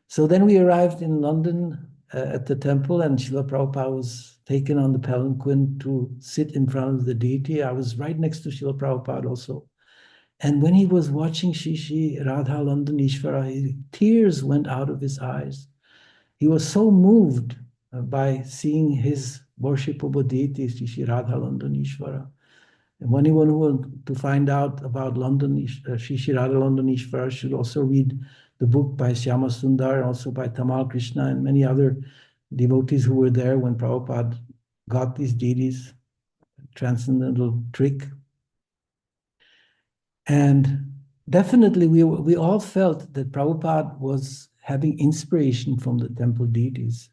So then we arrived in London at the temple, and Srila Prabhupada was taken on the palanquin to sit in front of the deity. I was right next to Srila Prabhupada also. And when he was watching Shishi Radha London Ishvara, tears went out of his eyes. He was so moved by seeing his worshipable deity, Shishi Radha London Ishvara. And anyone who wants to find out about Shishi Radha London Ishvara should also read the book by Shyama Sundar, also by Tamal Krishna and many other devotees who were there when Prabhupada got these deities, transcendental trick. And definitely we all felt that Prabhupada was having inspiration from the temple deities.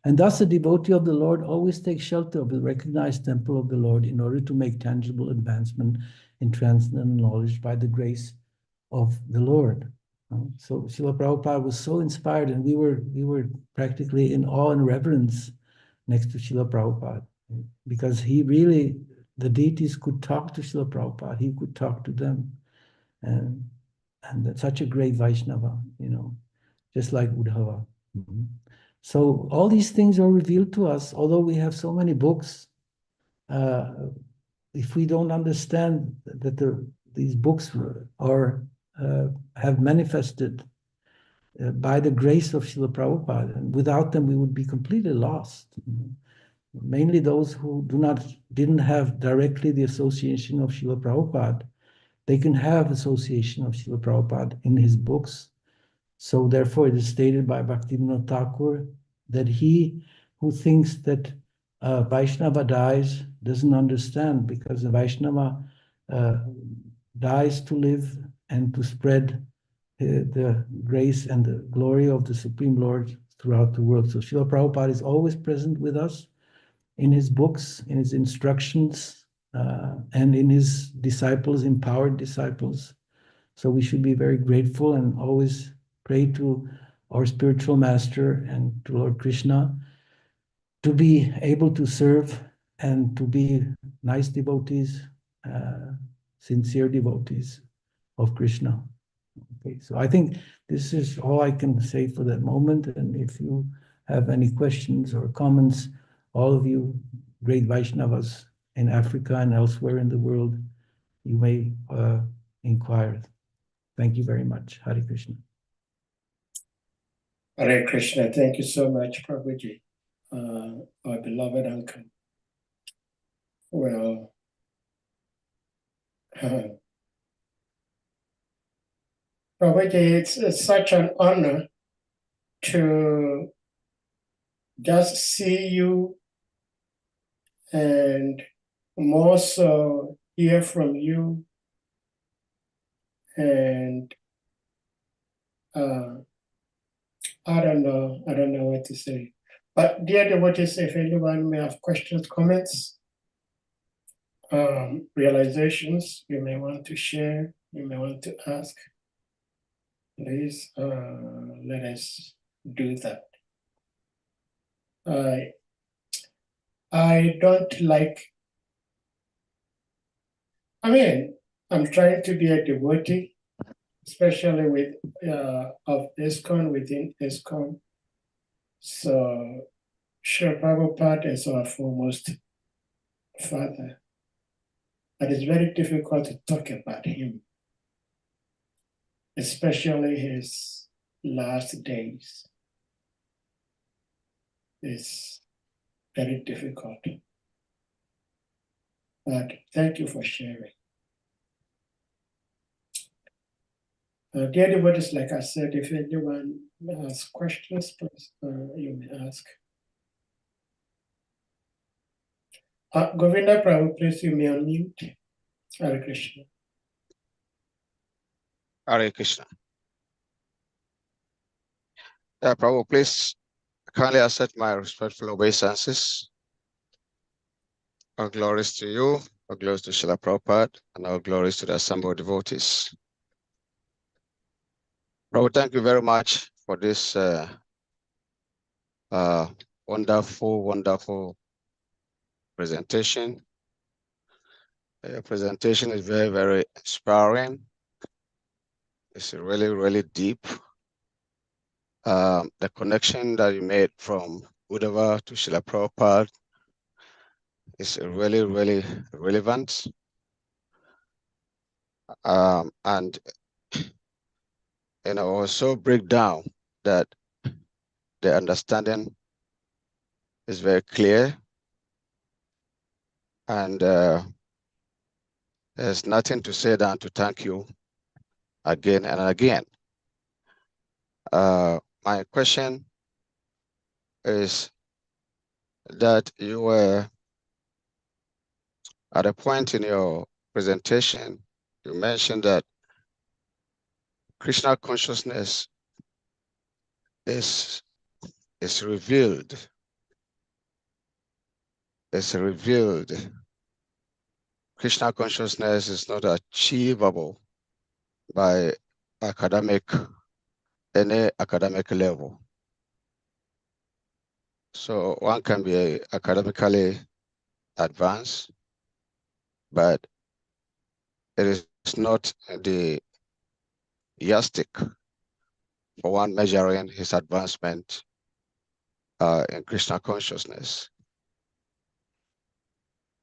And thus a devotee of the Lord always takes shelter of the recognized temple of the Lord in order to make tangible advancement in transcendental knowledge by the grace of the Lord. So Srila Prabhupada was so inspired, and we were practically in awe and reverence next to Srila Prabhupada, because he really, the deities could talk to Srila Prabhupada, he could talk to them. And that's such a great Vaishnava, just like Uddhava. Mm-hmm. So all these things are revealed to us, although we have so many books. If we don't understand that these books have manifested by the grace of Srila Prabhupada, and without them we would be completely lost. Mainly those who didn't have directly the association of Srila Prabhupada, they can have association of Srila Prabhupada in his books. So therefore it is stated by Bhaktivinoda Thakur that he who thinks that Vaishnava dies doesn't understand, because the Vaishnava dies to live and to spread the grace and the glory of the Supreme Lord throughout the world. So Srila Prabhupada is always present with us in his books, in his instructions, and in his disciples, empowered disciples. So we should be very grateful and always pray to our spiritual master and to Lord Krishna to be able to serve and to be nice devotees, sincere devotees of Krishna. Okay, so I think this is all I can say for that moment. And if you have any questions or comments, all of you great Vaishnavas in Africa and elsewhere in the world, you may inquire. Thank you very much. Hare Krishna. Hare Krishna. Thank you so much, Prabhuji, our beloved uncle. Well, Prabhuji, it's such an honor to just see you, and more so hear from you, and I don't know what to say. But dear devotees, if anyone may have questions, comments, realizations you may want to share, you may want to ask, please let us do that. I don't like, I'm trying to be a devotee, especially with of ISKCON, within ISKCON. So Srila Prabhupada is our foremost father. But it's very difficult to talk about him, especially his last days. It's very difficult. But thank you for sharing. Dear devotees, like I said, if anyone has questions, please you may ask. Govinda Prabhu, please you may unmute. Hare Krishna. Hare Krishna. Yeah, Prabhu, please kindly accept my respectful obeisances. All glories to you, all glories to Srila Prabhupada, and all glories to the assembled devotees. Prabhu, thank you very much for this wonderful presentation. Your presentation is very, very inspiring. It's really, really deep. The connection that you made from Gurudeva to Srila Prabhupada is really, really relevant. And also break down that the understanding is very clear, and there's nothing to say than to thank you again and again. My question is that you were at a point in your presentation, you mentioned that Krishna consciousness is revealed. It's revealed. Krishna consciousness is not achievable by any academic level. So one can be academically advanced, but it is not the yardstick for one measuring his advancement in Krishna consciousness.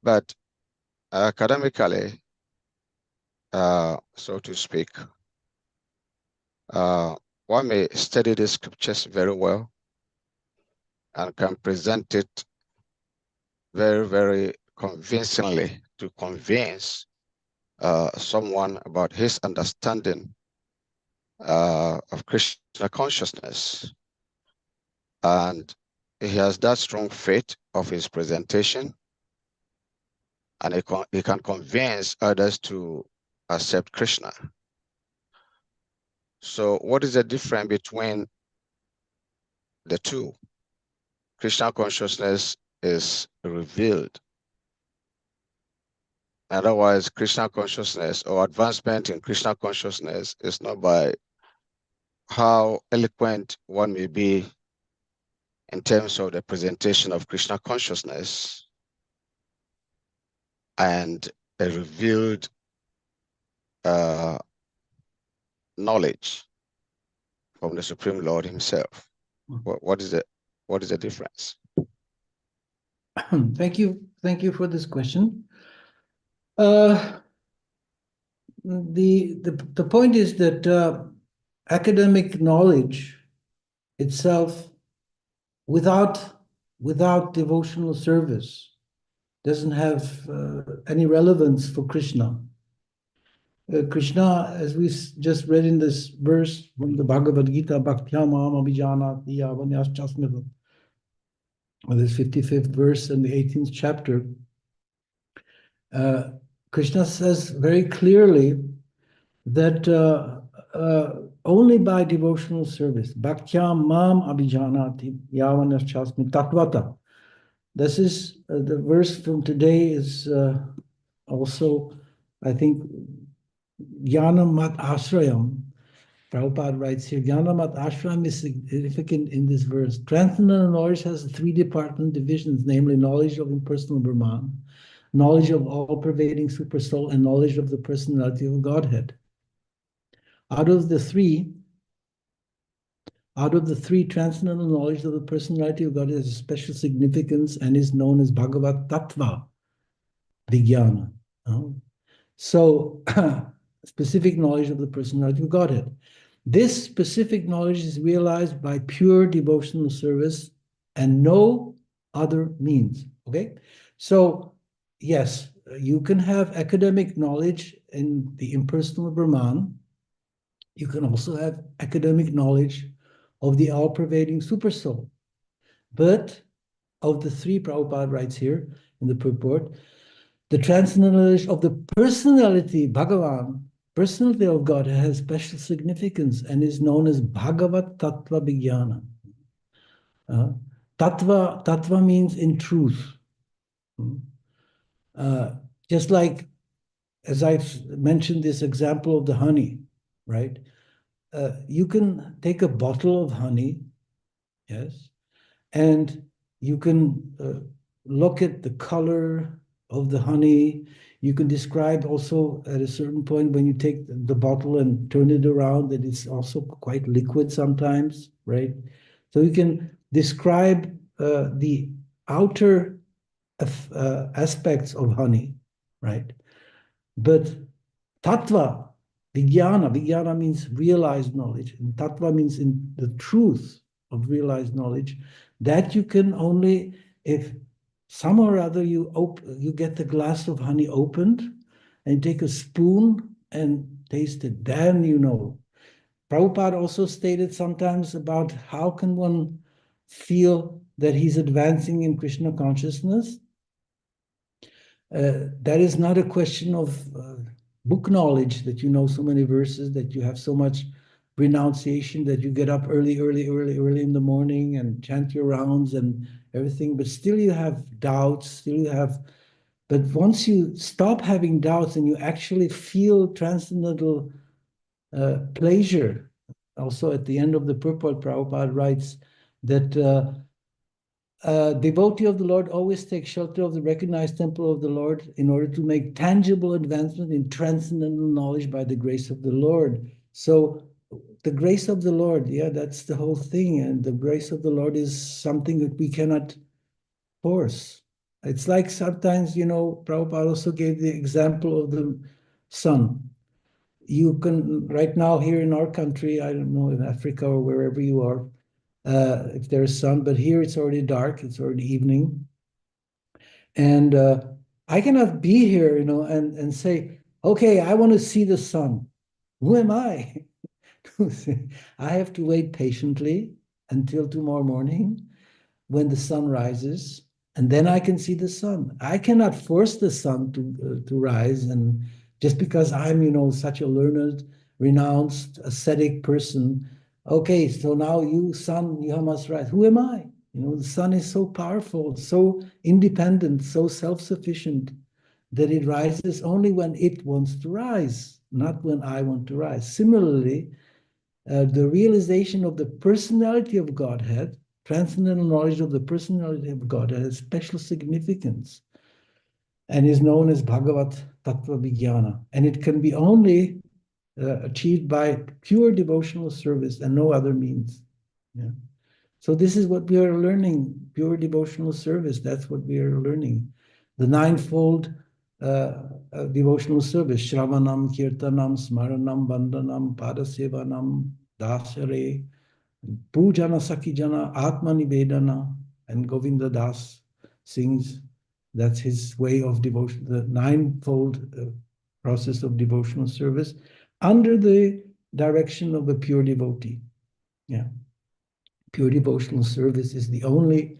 But academically, so to speak, one may study the scriptures very well and can present it very, very convincingly to convince someone about his understanding of Krishna consciousness. And he has that strong faith of his presentation, and he can convince others to accept Krishna. So what is the difference between the two? Krishna consciousness is revealed. Otherwise, Krishna consciousness or advancement in Krishna consciousness is not by how eloquent one may be in terms of the presentation of Krishna consciousness and a revealed knowledge from the Supreme Lord himself. What is the difference? Thank you for this question. The point is that academic knowledge itself, without devotional service, doesn't have any relevance for Krishna. Krishna, as we just read in this verse from the Bhagavad Gita, Bhaktyam Abhijanati Yavanyas, this 55th verse and the 18th chapter, Krishna says very clearly that only by devotional service, Bhaktyam Mam Abhijanati Yavanyas Chasmi Tatvata. This is the verse from today is also, I think, Jnana Mat Ashrayam. Prabhupada writes here, Jnana Mat Ashrayam is significant in this verse. Transcendental knowledge has three department divisions, namely knowledge of impersonal Brahman, knowledge of all-pervading Supersoul, and knowledge of the personality of Godhead. Out of the three, transcendental knowledge of the personality of God has a special significance and is known as Bhagavat Tattva Vijnana. So, specific knowledge of the personality of Godhead. This specific knowledge is realized by pure devotional service and no other means. Okay? So, yes, you can have academic knowledge in the impersonal Brahman. You can also have academic knowledge of the all-pervading Supersoul. But of the three, Prabhupada writes here in the purport, the transcendental knowledge of the personality, Bhagavan, personality of God, has special significance and is known as Bhagavat Tattva Vijnana. Tattva means in truth. Just like, as I've mentioned this example of the honey, right? You can take a bottle of honey, yes, and you can look at the color of the honey. You can describe also at a certain point when you take the bottle and turn it around that it's also quite liquid sometimes, right? So you can describe the outer aspects of honey, right? But tattva, vijnana means realized knowledge, and tattva means in the truth of realized knowledge, that you can only if somehow or other you get the glass of honey opened and take a spoon and taste it, then you know. Prabhupada also stated sometimes about how can one feel that he's advancing in Krishna consciousness. That is not a question of book knowledge, that you know so many verses, that you have so much renunciation, that you get up early in the morning and chant your rounds and everything, but still you have doubts, still you have. But once you stop having doubts and you actually feel transcendental pleasure, also at the end of the purport, Prabhupada writes that devotee of the Lord always takes shelter of the recognized temple of the Lord in order to make tangible advancement in transcendental knowledge by the grace of the Lord. So the grace of the Lord, yeah, that's the whole thing. And the grace of the Lord is something that we cannot force. It's like sometimes, you know, Prabhupada also gave the example of the sun. You can, right now here in our country, I don't know, in Africa or wherever you are, if there's sun, but here it's already dark, it's already evening. And I cannot be here, you know, and say, okay, I want to see the sun. Who am I? I have to wait patiently until tomorrow morning when the sun rises, and then I can see the sun. I cannot force the sun to rise, and just because I'm, you know, such a learned, renounced, ascetic person, okay, so now you, sun, you must rise. Who am I? You know, the sun is so powerful, so independent, so self-sufficient, that it rises only when it wants to rise, not when I want to rise. Similarly, the realization of the personality of Godhead, transcendental knowledge of the personality of Godhead, has special significance and is known as Bhagavat Tattva Vijnana. And it can be only achieved by pure devotional service and no other means. Yeah. So this is what we are learning, pure devotional service. That's what we are learning. The ninefold devotional service, Shravanam, Kirtanam, Smaranam, Vandanam, Padasevanam, Dasare, Pujana Sakijana, Atma Nivedana, and Govinda Das sings. That's his way of devotion, the ninefold process of devotional service under the direction of a pure devotee. Yeah. Pure devotional service is the only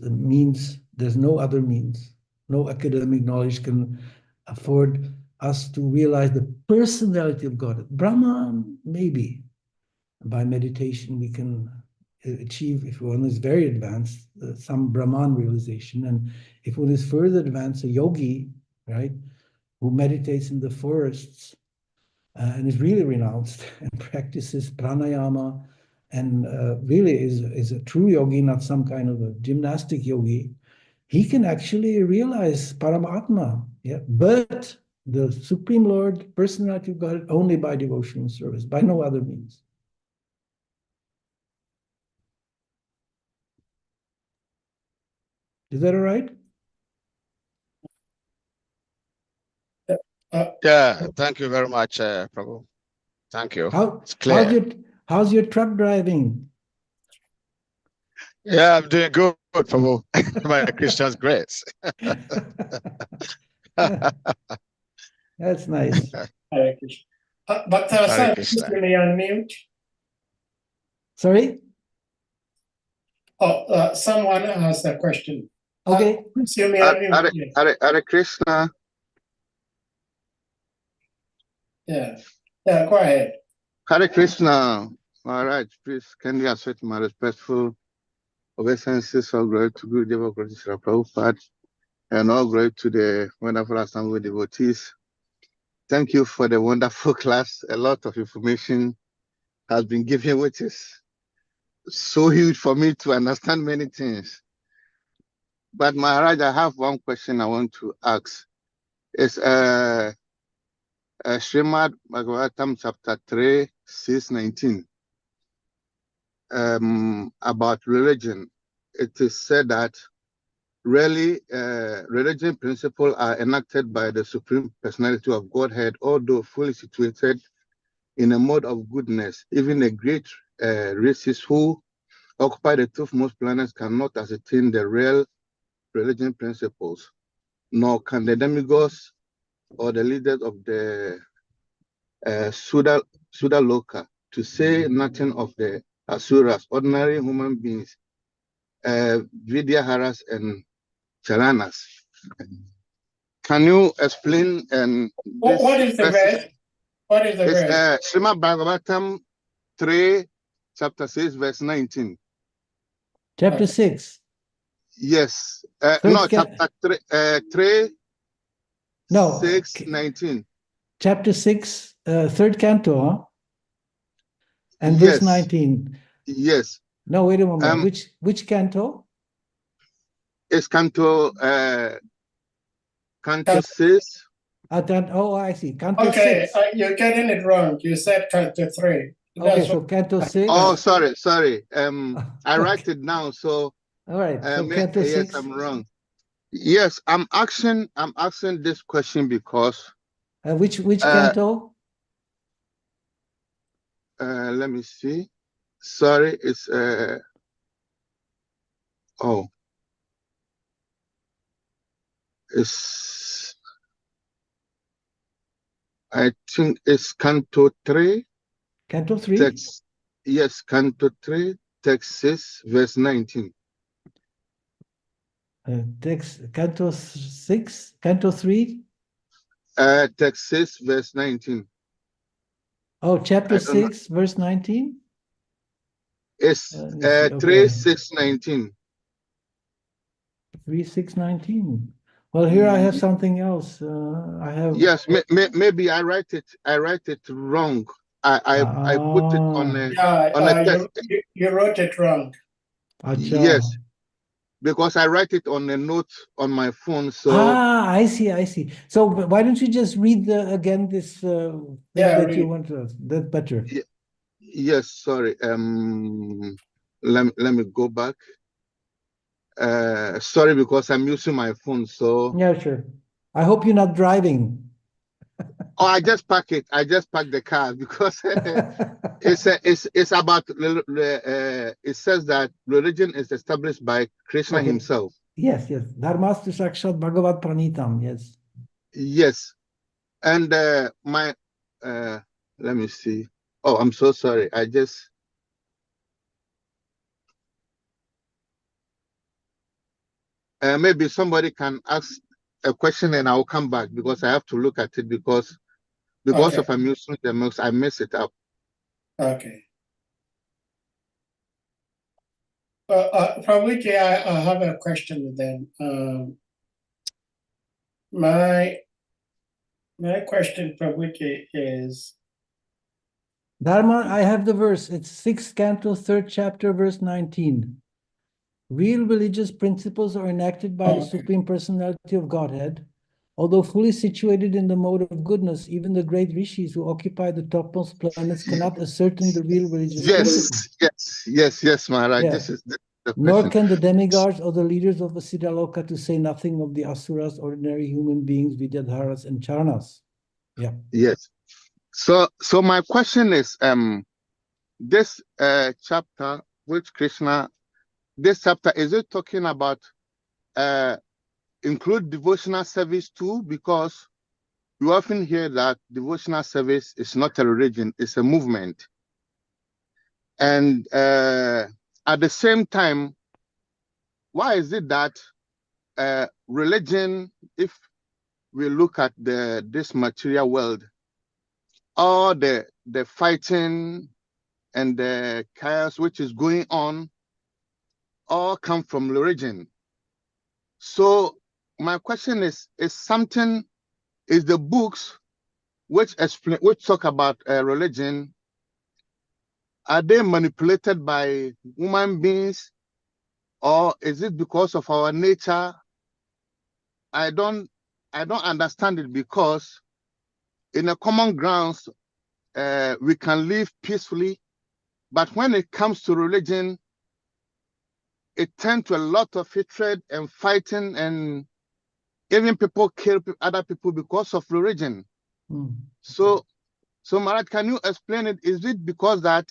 means. There's no other means. No academic knowledge can afford us to realize the personality of God. Brahman, maybe. By meditation, we can achieve, if one is very advanced, some Brahman realization. And if one is further advanced, a yogi, right, who meditates in the forests and is really renounced and practices pranayama and really is a true yogi, not some kind of a gymnastic yogi, he can actually realize Paramatma, yeah, but the Supreme Lord, personality of God, only by devotional service, by no other means. Is that all right? Yeah, thank you very much, Prabhu. Thank you. It's clear. How's your truck driving? Yeah, I'm doing good, Prabhu. My Christian's grace. That's nice. Hare Krishna. But Hare sir, Krishna. you may unmute. Sorry? Oh, someone has a question. Okay. You may unmute. Hare Krishna. Yeah. Yeah, go ahead. Hare Krishna. All right, please kindly accept my respectful obeisances. All glory to Gurudeva, glory to Srila Prabhupada, and all glory to the wonderful assembled devotees. Thank you for the wonderful class. A lot of information has been given, which is so huge for me to understand many things. But Maharaj, I have one question I want to ask. It's SRIMAD BHAGAVATAM chapter 3, 619. About religion. It is said that really, religion principles are enacted by the Supreme Personality of Godhead, although fully situated in a mode of goodness. Even the great races who occupy the topmost planets cannot ascertain the real religion principles, nor can the demigods or the leaders of the Sudaloka, to say nothing of the Asuras, ordinary human beings, Vidyaharas and Charanas. Can you explain this? What is the verse? What is the It's verse? SRIMAD Bhagavatam 3, chapter 6, verse 19. Chapter 6. Yes. Third No, ca- chapter 3, No. 6, 19. Chapter 6, third canto, huh? And Yes. verse 19. Yes. No, wait a moment. Which canto? It's canto Canto- 6. Oh, I see. Canto Okay, 6. you're getting it wrong. You said canto 3. Okay, That's so canto 6. Oh, sorry. I Okay. write it down. So All right. So canto yes, 6. I'm wrong. Yes, I'm asking this question because Which canto? let me see. Sorry, it's it's I think it's canto 3. Canto 3? Text, yes, canto 3, text 6, verse 19. Canto 6? Canto 3? Text 6, verse 19. Oh, chapter I don't know. 6, verse 19? It's Let me see. 3, Okay. 6, 19. 3, 6, 19. Well, here I have something else. I have. Yes, maybe I write it wrong. I put it on a text. you wrote it wrong. Yes, because I write it on a note on my phone. So I see. So why don't you just read again this thing that you want to? That's better. Yes, sorry. Let me go back. Sorry, because I'm using my phone. So yeah, sure. I hope you're not driving. Oh, I just park it. I just park the car because it's about it says that religion is established by Krishna himself. Yes. Dharmastu Sakshat Bhagavat Pranitam. Yes. Yes, and my let me see. Oh, I'm so sorry. I just maybe somebody can ask a question and I'll come back because I have to look at it because of I'm using the mouse, I mess it up. Okay. Prabhuji, I have a question then. My question, Prabhuji, is Dharma, I have the verse. It's 6th canto, 3rd chapter, verse 19. Real religious principles are enacted by the Supreme Personality of Godhead. Although fully situated in the mode of goodness, even the great rishis who occupy the topmost planets cannot ascertain the real religious principles. Yes, Maharaj. Yeah. This is the Nor question. can the demigods or the leaders of the Siddhaloka, to say nothing of the asuras, ordinary human beings, vidyadharas and charanas. Yeah. Yes. So my question is, this chapter, which Krishna, this chapter, is it talking about include devotional service too? Because you often hear that devotional service is not a religion, it's a movement. And at the same time, why is it that religion, if we look at this material world, all the fighting and the chaos which is going on all come from religion? So my question is the books which talk about religion, are they manipulated by human beings, or is it because of our nature? I don't understand it, because in a common grounds we can live peacefully, but when it comes to religion, it turned to a lot of hatred and fighting, and even people kill other people because of religion. So Maharaj, can you explain it? Is it because that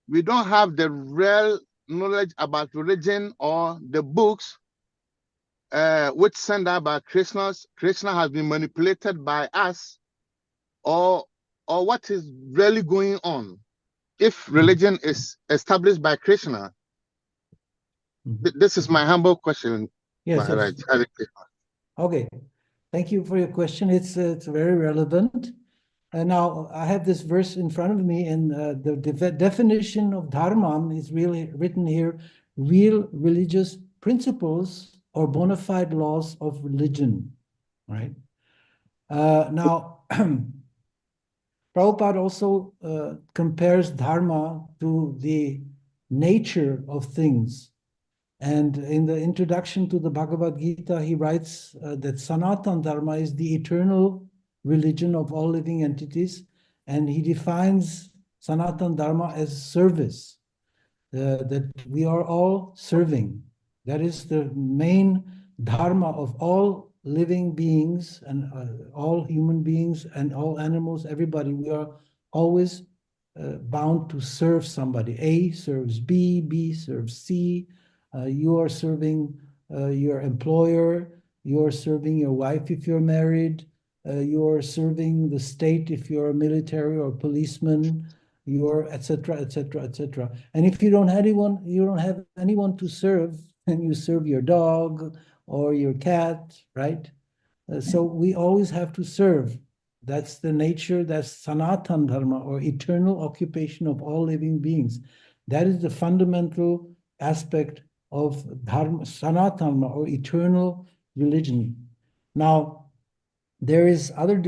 we don't have the real knowledge about religion or the books which sent out by Krishna has been manipulated by us, or what is really going on? If religion is established by Krishna, this is my humble question. Yes, Maharaj. yes. Okay, thank you for your question. It's very relevant. And now I have this verse in front of me, and the definition of dharma is really written here: real religious principles or bona fide laws of religion, right? Now, Prabhupada also compares dharma to the nature of things. And in the introduction to the Bhagavad Gita, he writes that Sanatana Dharma is the eternal religion of all living entities. And he defines Sanatana Dharma as service, that we are all serving. That is the main dharma of all living beings and all human beings and all animals, everybody. We are always bound to serve somebody. A serves B, B serves C. You are serving your employer. You are serving your wife if you're married. You are serving the state if you're a military or policeman. You're etc., etc., etc. And if you don't have anyone to serve, then you serve your dog or your cat, right? So we always have to serve. That's the nature, that's Sanatana Dharma, or eternal occupation of all living beings. That is the fundamental aspect of Dharma, Sanatana, or eternal religion. Now, there is other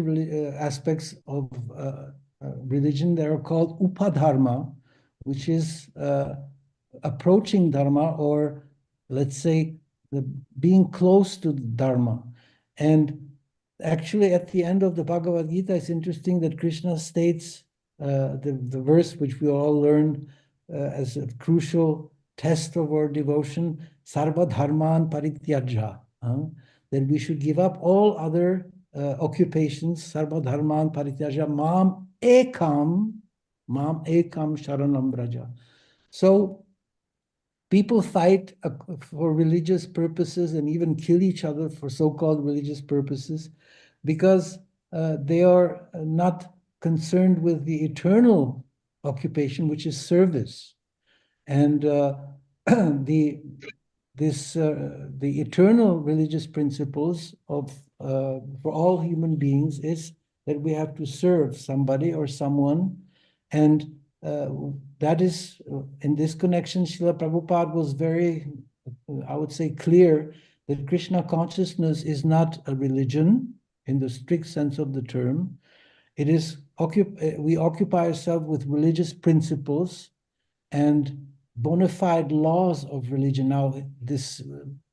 aspects of religion that are called Upadharma, which is approaching Dharma, or let's say being close to Dharma. And actually, at the end of the Bhagavad Gita, it's interesting that Krishna states the verse which we all learned as a crucial test of our devotion: Sarva Dharman Parityajya, that we should give up all other occupations, Sarva Dharman Parityajya, Mam Ekam Sharanam Braja. So people fight for religious purposes and even kill each other for so-called religious purposes because they are not concerned with the eternal occupation, which is service. And the eternal religious principles of for all human beings is that we have to serve somebody or someone, and that is in this connection, Srila Prabhupada was very, I would say, clear that Krishna consciousness is not a religion in the strict sense of the term. It is we occupy ourselves with religious principles and bona fide laws of religion. Now, this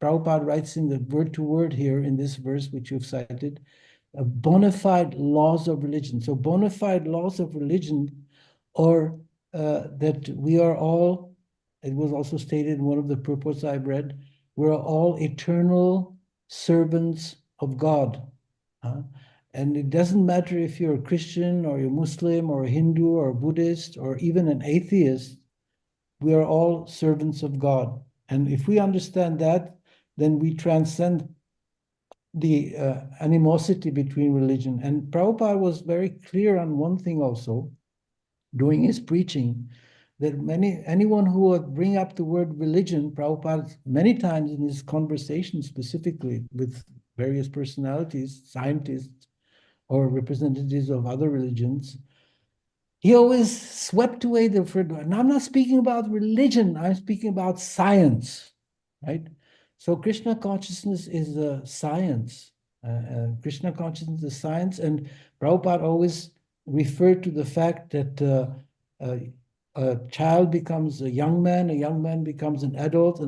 Prabhupada writes in the word to word here in this verse, which you've cited, bona fide laws of religion. So bona fide laws of religion, or that we are all, it was also stated in one of the purports I've read, we're all eternal servants of God. And it doesn't matter if you're a Christian or you're Muslim or a Hindu or a Buddhist or even an atheist, we are all servants of God. And if we understand that, then we transcend the animosity between religion. And Prabhupada was very clear on one thing also during his preaching, that anyone who would bring up the word religion, Prabhupada many times in his conversations specifically with various personalities, scientists, or representatives of other religions, he always swept away the word. And I'm not speaking about religion, I'm speaking about science, right? So Krishna consciousness is a science. Krishna consciousness is science, and Prabhupada always referred to the fact that a child becomes a young man becomes an adult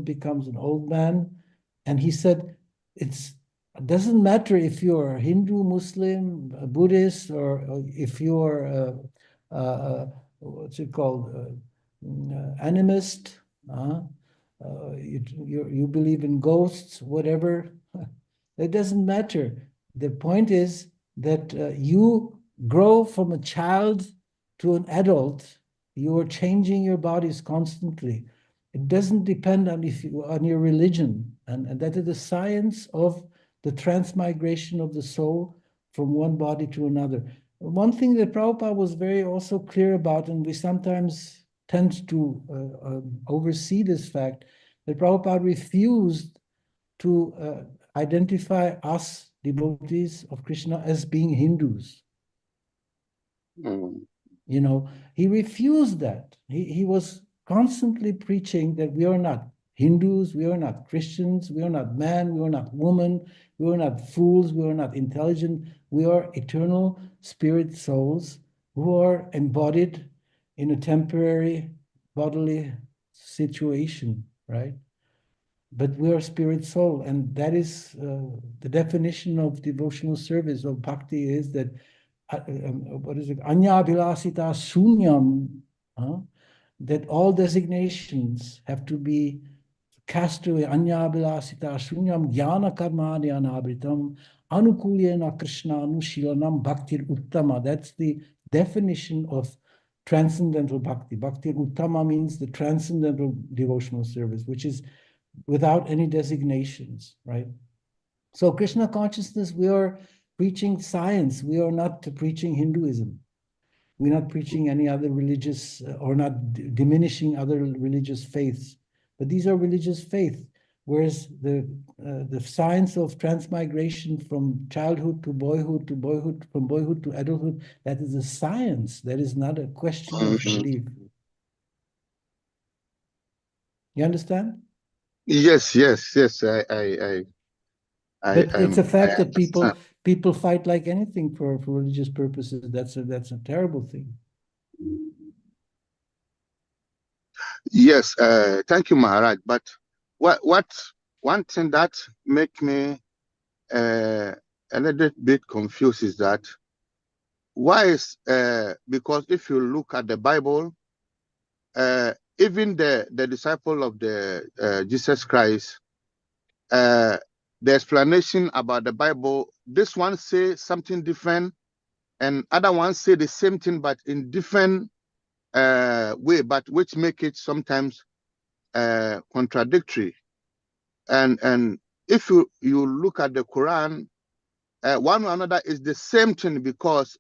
becomes an old man. And he said, it doesn't matter if you're a Hindu, Muslim, a Buddhist, or if you're what's it called, animist, you believe in ghosts, whatever. It doesn't matter. The point is that you grow from a child to an adult. You are changing your bodies constantly. It doesn't depend on on your religion, and that is the science of the transmigration of the soul from one body to another. One thing that Prabhupada was very also clear about, and we sometimes tend to oversee this fact, that Prabhupada refused to identify us, devotees of Krishna, as being Hindus. You know, he refused that. He was constantly preaching that we are not Hindus, we are not Christians, we are not man, we are not woman, we are not fools, we are not intelligent, we are eternal spirit souls who are embodied in a temporary bodily situation, right? But we are spirit soul, and that is the definition of devotional service, of bhakti, is that what is it? Anyabhilasita sunyam, that all designations have to be cast away. Anyabhilasita sunyam jnana karmani anabhitam anukulyena krishna anushilanam bhaktir uttama. That's the definition of transcendental bhakti. Bhaktir uttama means the transcendental devotional service, which is without any designations, right? So Krishna consciousness, we are preaching science. We are not preaching Hinduism. We're not preaching any other religious or not diminishing other religious faiths. But these are religious faiths, whereas the science of transmigration from childhood to boyhood, from boyhood to adulthood, that is a science. That is not a question of belief. You understand? Yes. But it's a fact that understand. people fight like anything for religious purposes. That's a terrible thing. Yes, thank you, Maharaj. But what one thing that make me a little bit confused is that why is because if you look at the Bible, even the disciple of the Jesus Christ, the explanation about the Bible, this one say something different, and other ones say the same thing but in different way, but which make it sometimes contradictory. And if you look at the Quran, one or another is the same thing, because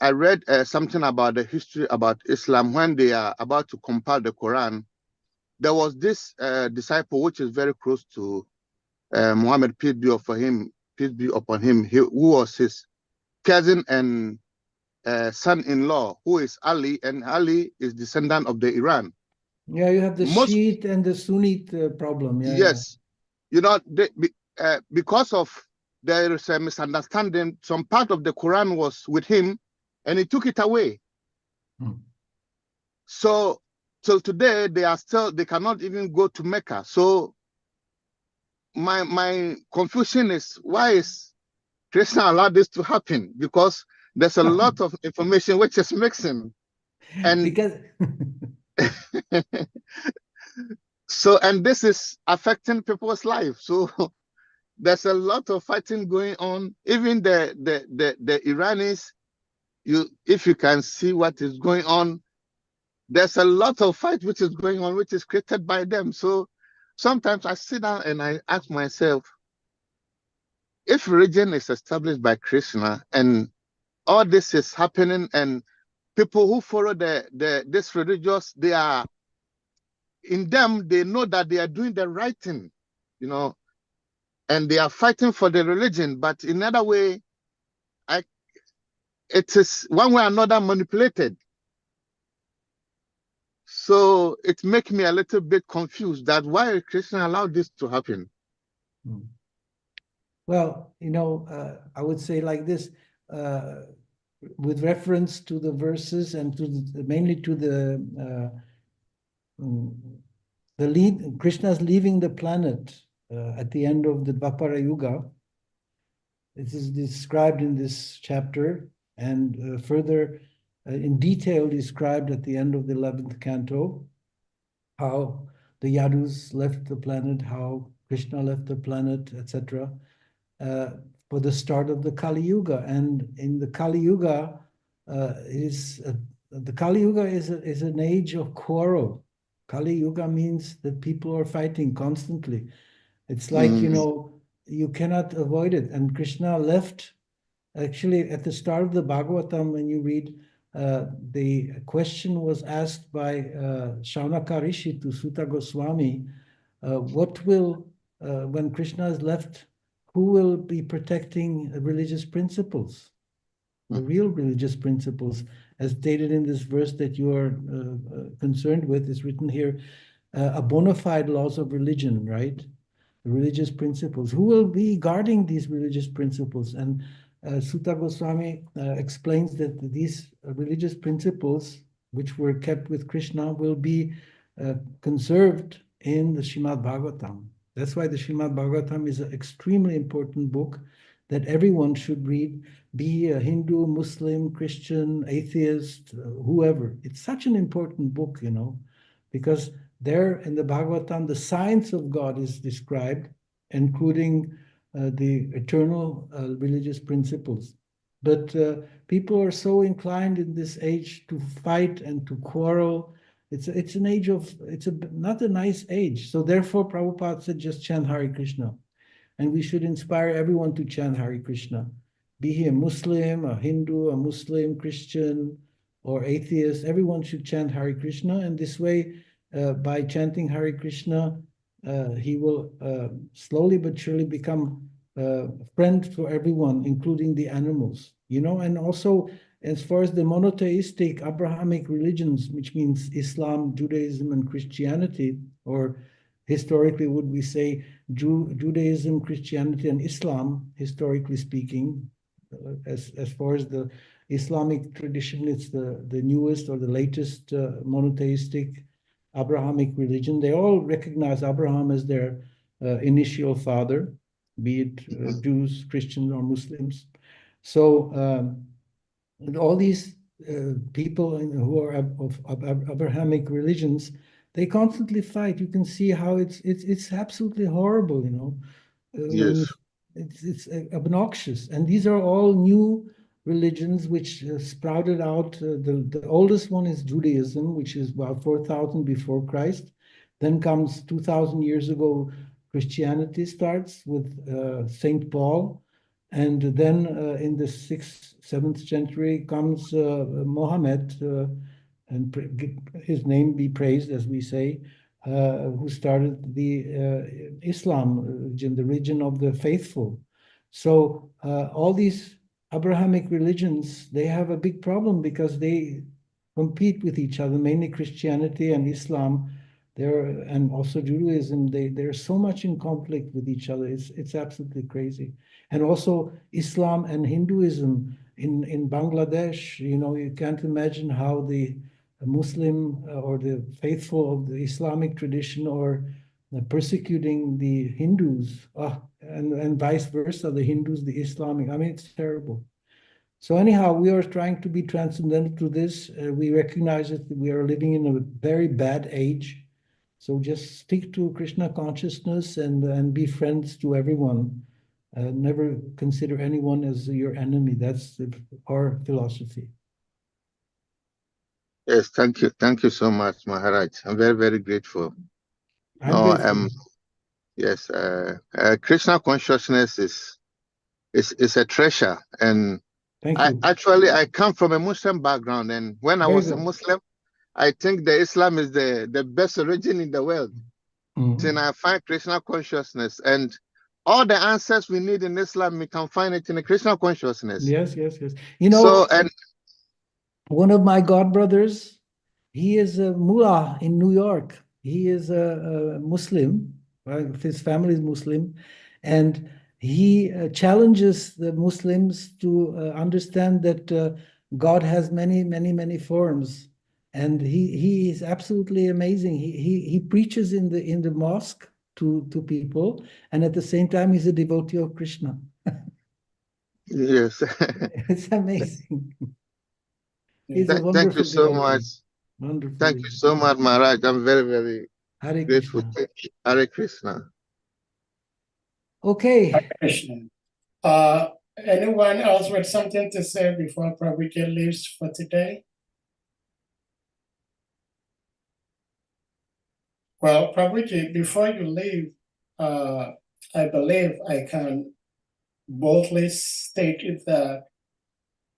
I read something about the history about Islam. When they are about to compile the Quran, there was this disciple which is very close to Muhammad, peace be upon him, who was his cousin and son-in-law, who is Ali, and Ali is descendant of the Iran. Yeah, you have the Shiite and the Sunnite problem. Yeah, yes. You know, because of there is a misunderstanding, some part of the Quran was with him and he took it away. So today they cannot even go to Mecca. So my confusion is, why is Krishna allowed this to happen? Because there's a lot of information which is mixing. And because so, and this is affecting people's life. So there's a lot of fighting going on. Even the Iranis, if you can see what is going on, there's a lot of fight which is going on, which is created by them. So sometimes I sit down and I ask myself, if religion is established by Krishna and all this is happening, and people who follow this religious, they are in them, they know that they are doing the right thing, you know, and they are fighting for the religion, but in another way, it is one way or another manipulated. So it makes me a little bit confused that why Krishna allowed this to happen. Well, you know, I would say like this, with reference to the verses and mainly to the Krishna's leaving the planet at the end of the Dvapara Yuga. It is described in this chapter and further in detail described at the end of the 11th canto, how the Yadus left the planet, how Krishna left the planet, etc. For the start of the Kali Yuga. And in the Kali Yuga, the Kali Yuga is an age of quarrel. Kali Yuga means that people are fighting constantly. It's like, you know, you cannot avoid it. And Krishna left, actually, at the start of the Bhagavatam, when you read, the question was asked by Shaunaka Rishi to Sutta Goswami, what will, when Krishna has left, who will be protecting religious principles, the real religious principles, as stated in this verse that you are concerned with, is written here, a bona fide laws of religion, right? The religious principles. Who will be guarding these religious principles? And Sutta Goswami explains that these religious principles, which were kept with Krishna, will be conserved in the SRIMAD Bhagavatam. That's why the SRIMAD Bhagavatam is an extremely important book that everyone should read, be a Hindu, Muslim, Christian, atheist, whoever. It's such an important book, you know, because there in the Bhagavatam, the science of God is described, including the eternal religious principles. But people are so inclined in this age to fight and to quarrel. It's an age of, not a nice age. So therefore, Prabhupada said, just chant Hare Krishna. And we should inspire everyone to chant Hare Krishna. Be he a Muslim, a Hindu, a Muslim, Christian, or atheist, everyone should chant Hare Krishna. And this way, by chanting Hare Krishna, he will slowly but surely become a friend for everyone, including the animals. You know, and also as far as the monotheistic Abrahamic religions, which means Islam, Judaism, and Christianity, or historically would we say Judaism, Christianity, and Islam, historically speaking, as far as the Islamic tradition, it's the newest or the latest monotheistic Abrahamic religion. They all recognize Abraham as their initial father, be it Jews, Christians, or Muslims. So all these people who are of Abrahamic religions, they constantly fight. You can see how it's absolutely horrible, you know. Yes. It's obnoxious. And these are all new religions which sprouted out. The oldest one is Judaism, which is about 4,000 before Christ. Then comes 2,000 years ago, Christianity starts with Saint Paul. And then in the 6th, 7th century comes Mohammed, and his name be praised, as we say, who started the Islam religion, the religion of the faithful. So all these Abrahamic religions, they have a big problem because they compete with each other, mainly Christianity and Islam, and also Judaism. They're so much in conflict with each other. It's absolutely crazy. And also Islam and Hinduism in Bangladesh, you know, you can't imagine how the Muslim or the faithful of the Islamic tradition are persecuting the Hindus, and vice versa, the Hindus, the Islamic. I mean, it's terrible. So anyhow, we are trying to be transcendental to this. We recognize that we are living in a very bad age. So just stick to Krishna consciousness and be friends to everyone. Never consider anyone as your enemy. That's our philosophy. Yes, thank you. Thank you so much, Maharaj. I'm very, very grateful. I'm grateful. Yes, Krishna consciousness is a treasure. And Thank you. I come from a Muslim background, and when I Very was a good. Muslim, I think the Islam is the best religion in the world. Then I find Krishna consciousness, and all the answers we need in Islam, we can find it in the Krishna consciousness. Yes. You know, and one of my godbrothers, he is a mullah in New York. He is a Muslim. His family is Muslim, and he challenges the Muslims to understand that God has many forms. And he is absolutely amazing. He preaches in the mosque to people, and at the same time he's a devotee of Krishna. Yes. It's amazing. He's a Thank you wonderful so devotee. much. Wonderful. Thank you so much, Maharaj. I'm very, very Hare Grateful. Krishna. Thank you. Hare Krishna. Okay. Krishna. Anyone else with something to say before Prabhuji leaves for today? Well, Prabhuji, before you leave, I believe I can boldly state that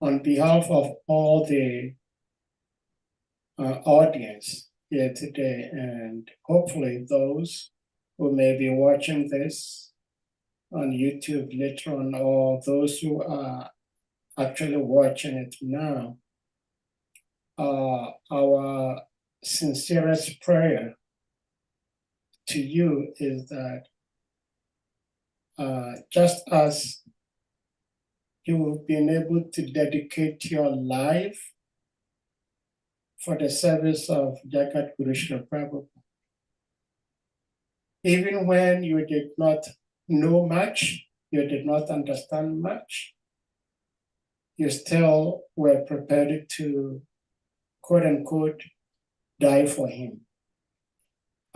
on behalf of all the audience here today, and hopefully those who may be watching this on YouTube later on, or those who are actually watching it now, our sincerest prayer to you is that just as you've been able to dedicate your life for the service of Jagat Guru Srila Prabhupada, even when you did not know much, you did not understand much, you still were prepared to, quote unquote, die for him.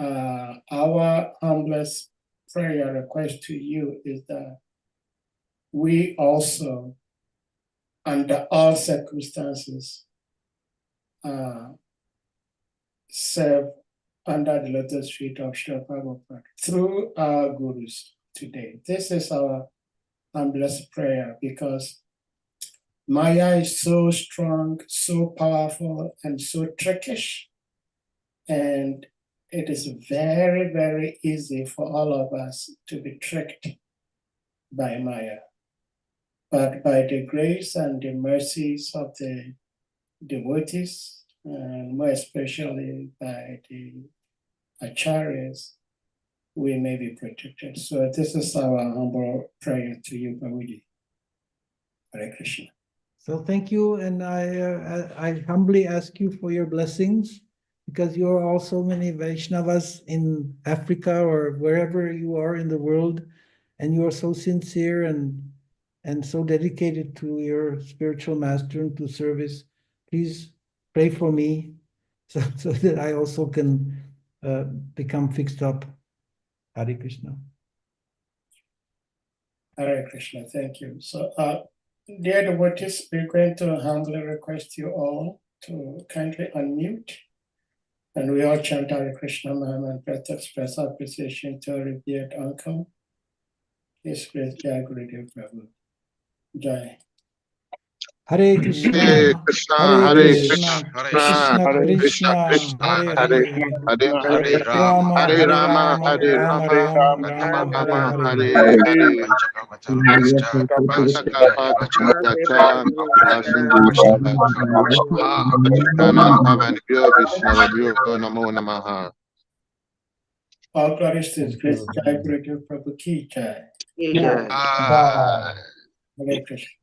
Our humblest prayer request to you is that we also, under all circumstances, serve under the lotus feet of Srila Prabhupada through our gurus today. This is our humblest prayer, because Maya is so strong, so powerful, and so trickish. And it is very, very easy for all of us to be tricked by Maya. But by the grace and the mercies of the devotees, and more especially by the acharyas, we may be protected. So this is our humble prayer to you, Prabhuji. Hare Krishna. So thank you, and I humbly ask you for your blessings, because you are all so many Vaishnavas in Africa or wherever you are in the world, and you are so sincere and so dedicated to your spiritual master and to service. Please pray for me so that I also can become fixed up. Hare Krishna. Hare Krishna, thank you. So, dear devotees, we're going to humbly request you all to kindly unmute, and we all chant Hare Krishna Mahamantra to express our appreciation to our revered uncle, His Grace Jaya Gurudev Prabhu. Jai. Hare Krishna, Hare Krishna, Hare Hare Krishna, Krishna, Krishna Krishna, Krishna, Hare Hare Hare, Hare Rama Hare Hare Rama, Rama, Hare Rama Rama, Rama, Hare Rama Hare. Hare Hare. Panchakavatam Rasta, Bhagavatam, Vajranam Bhavanibhyo Vishnavabhyo Namo Namaha. All glories to His Grace Jaya Gurudev Prabhu Ki Jai. Ah. Hare Krishna.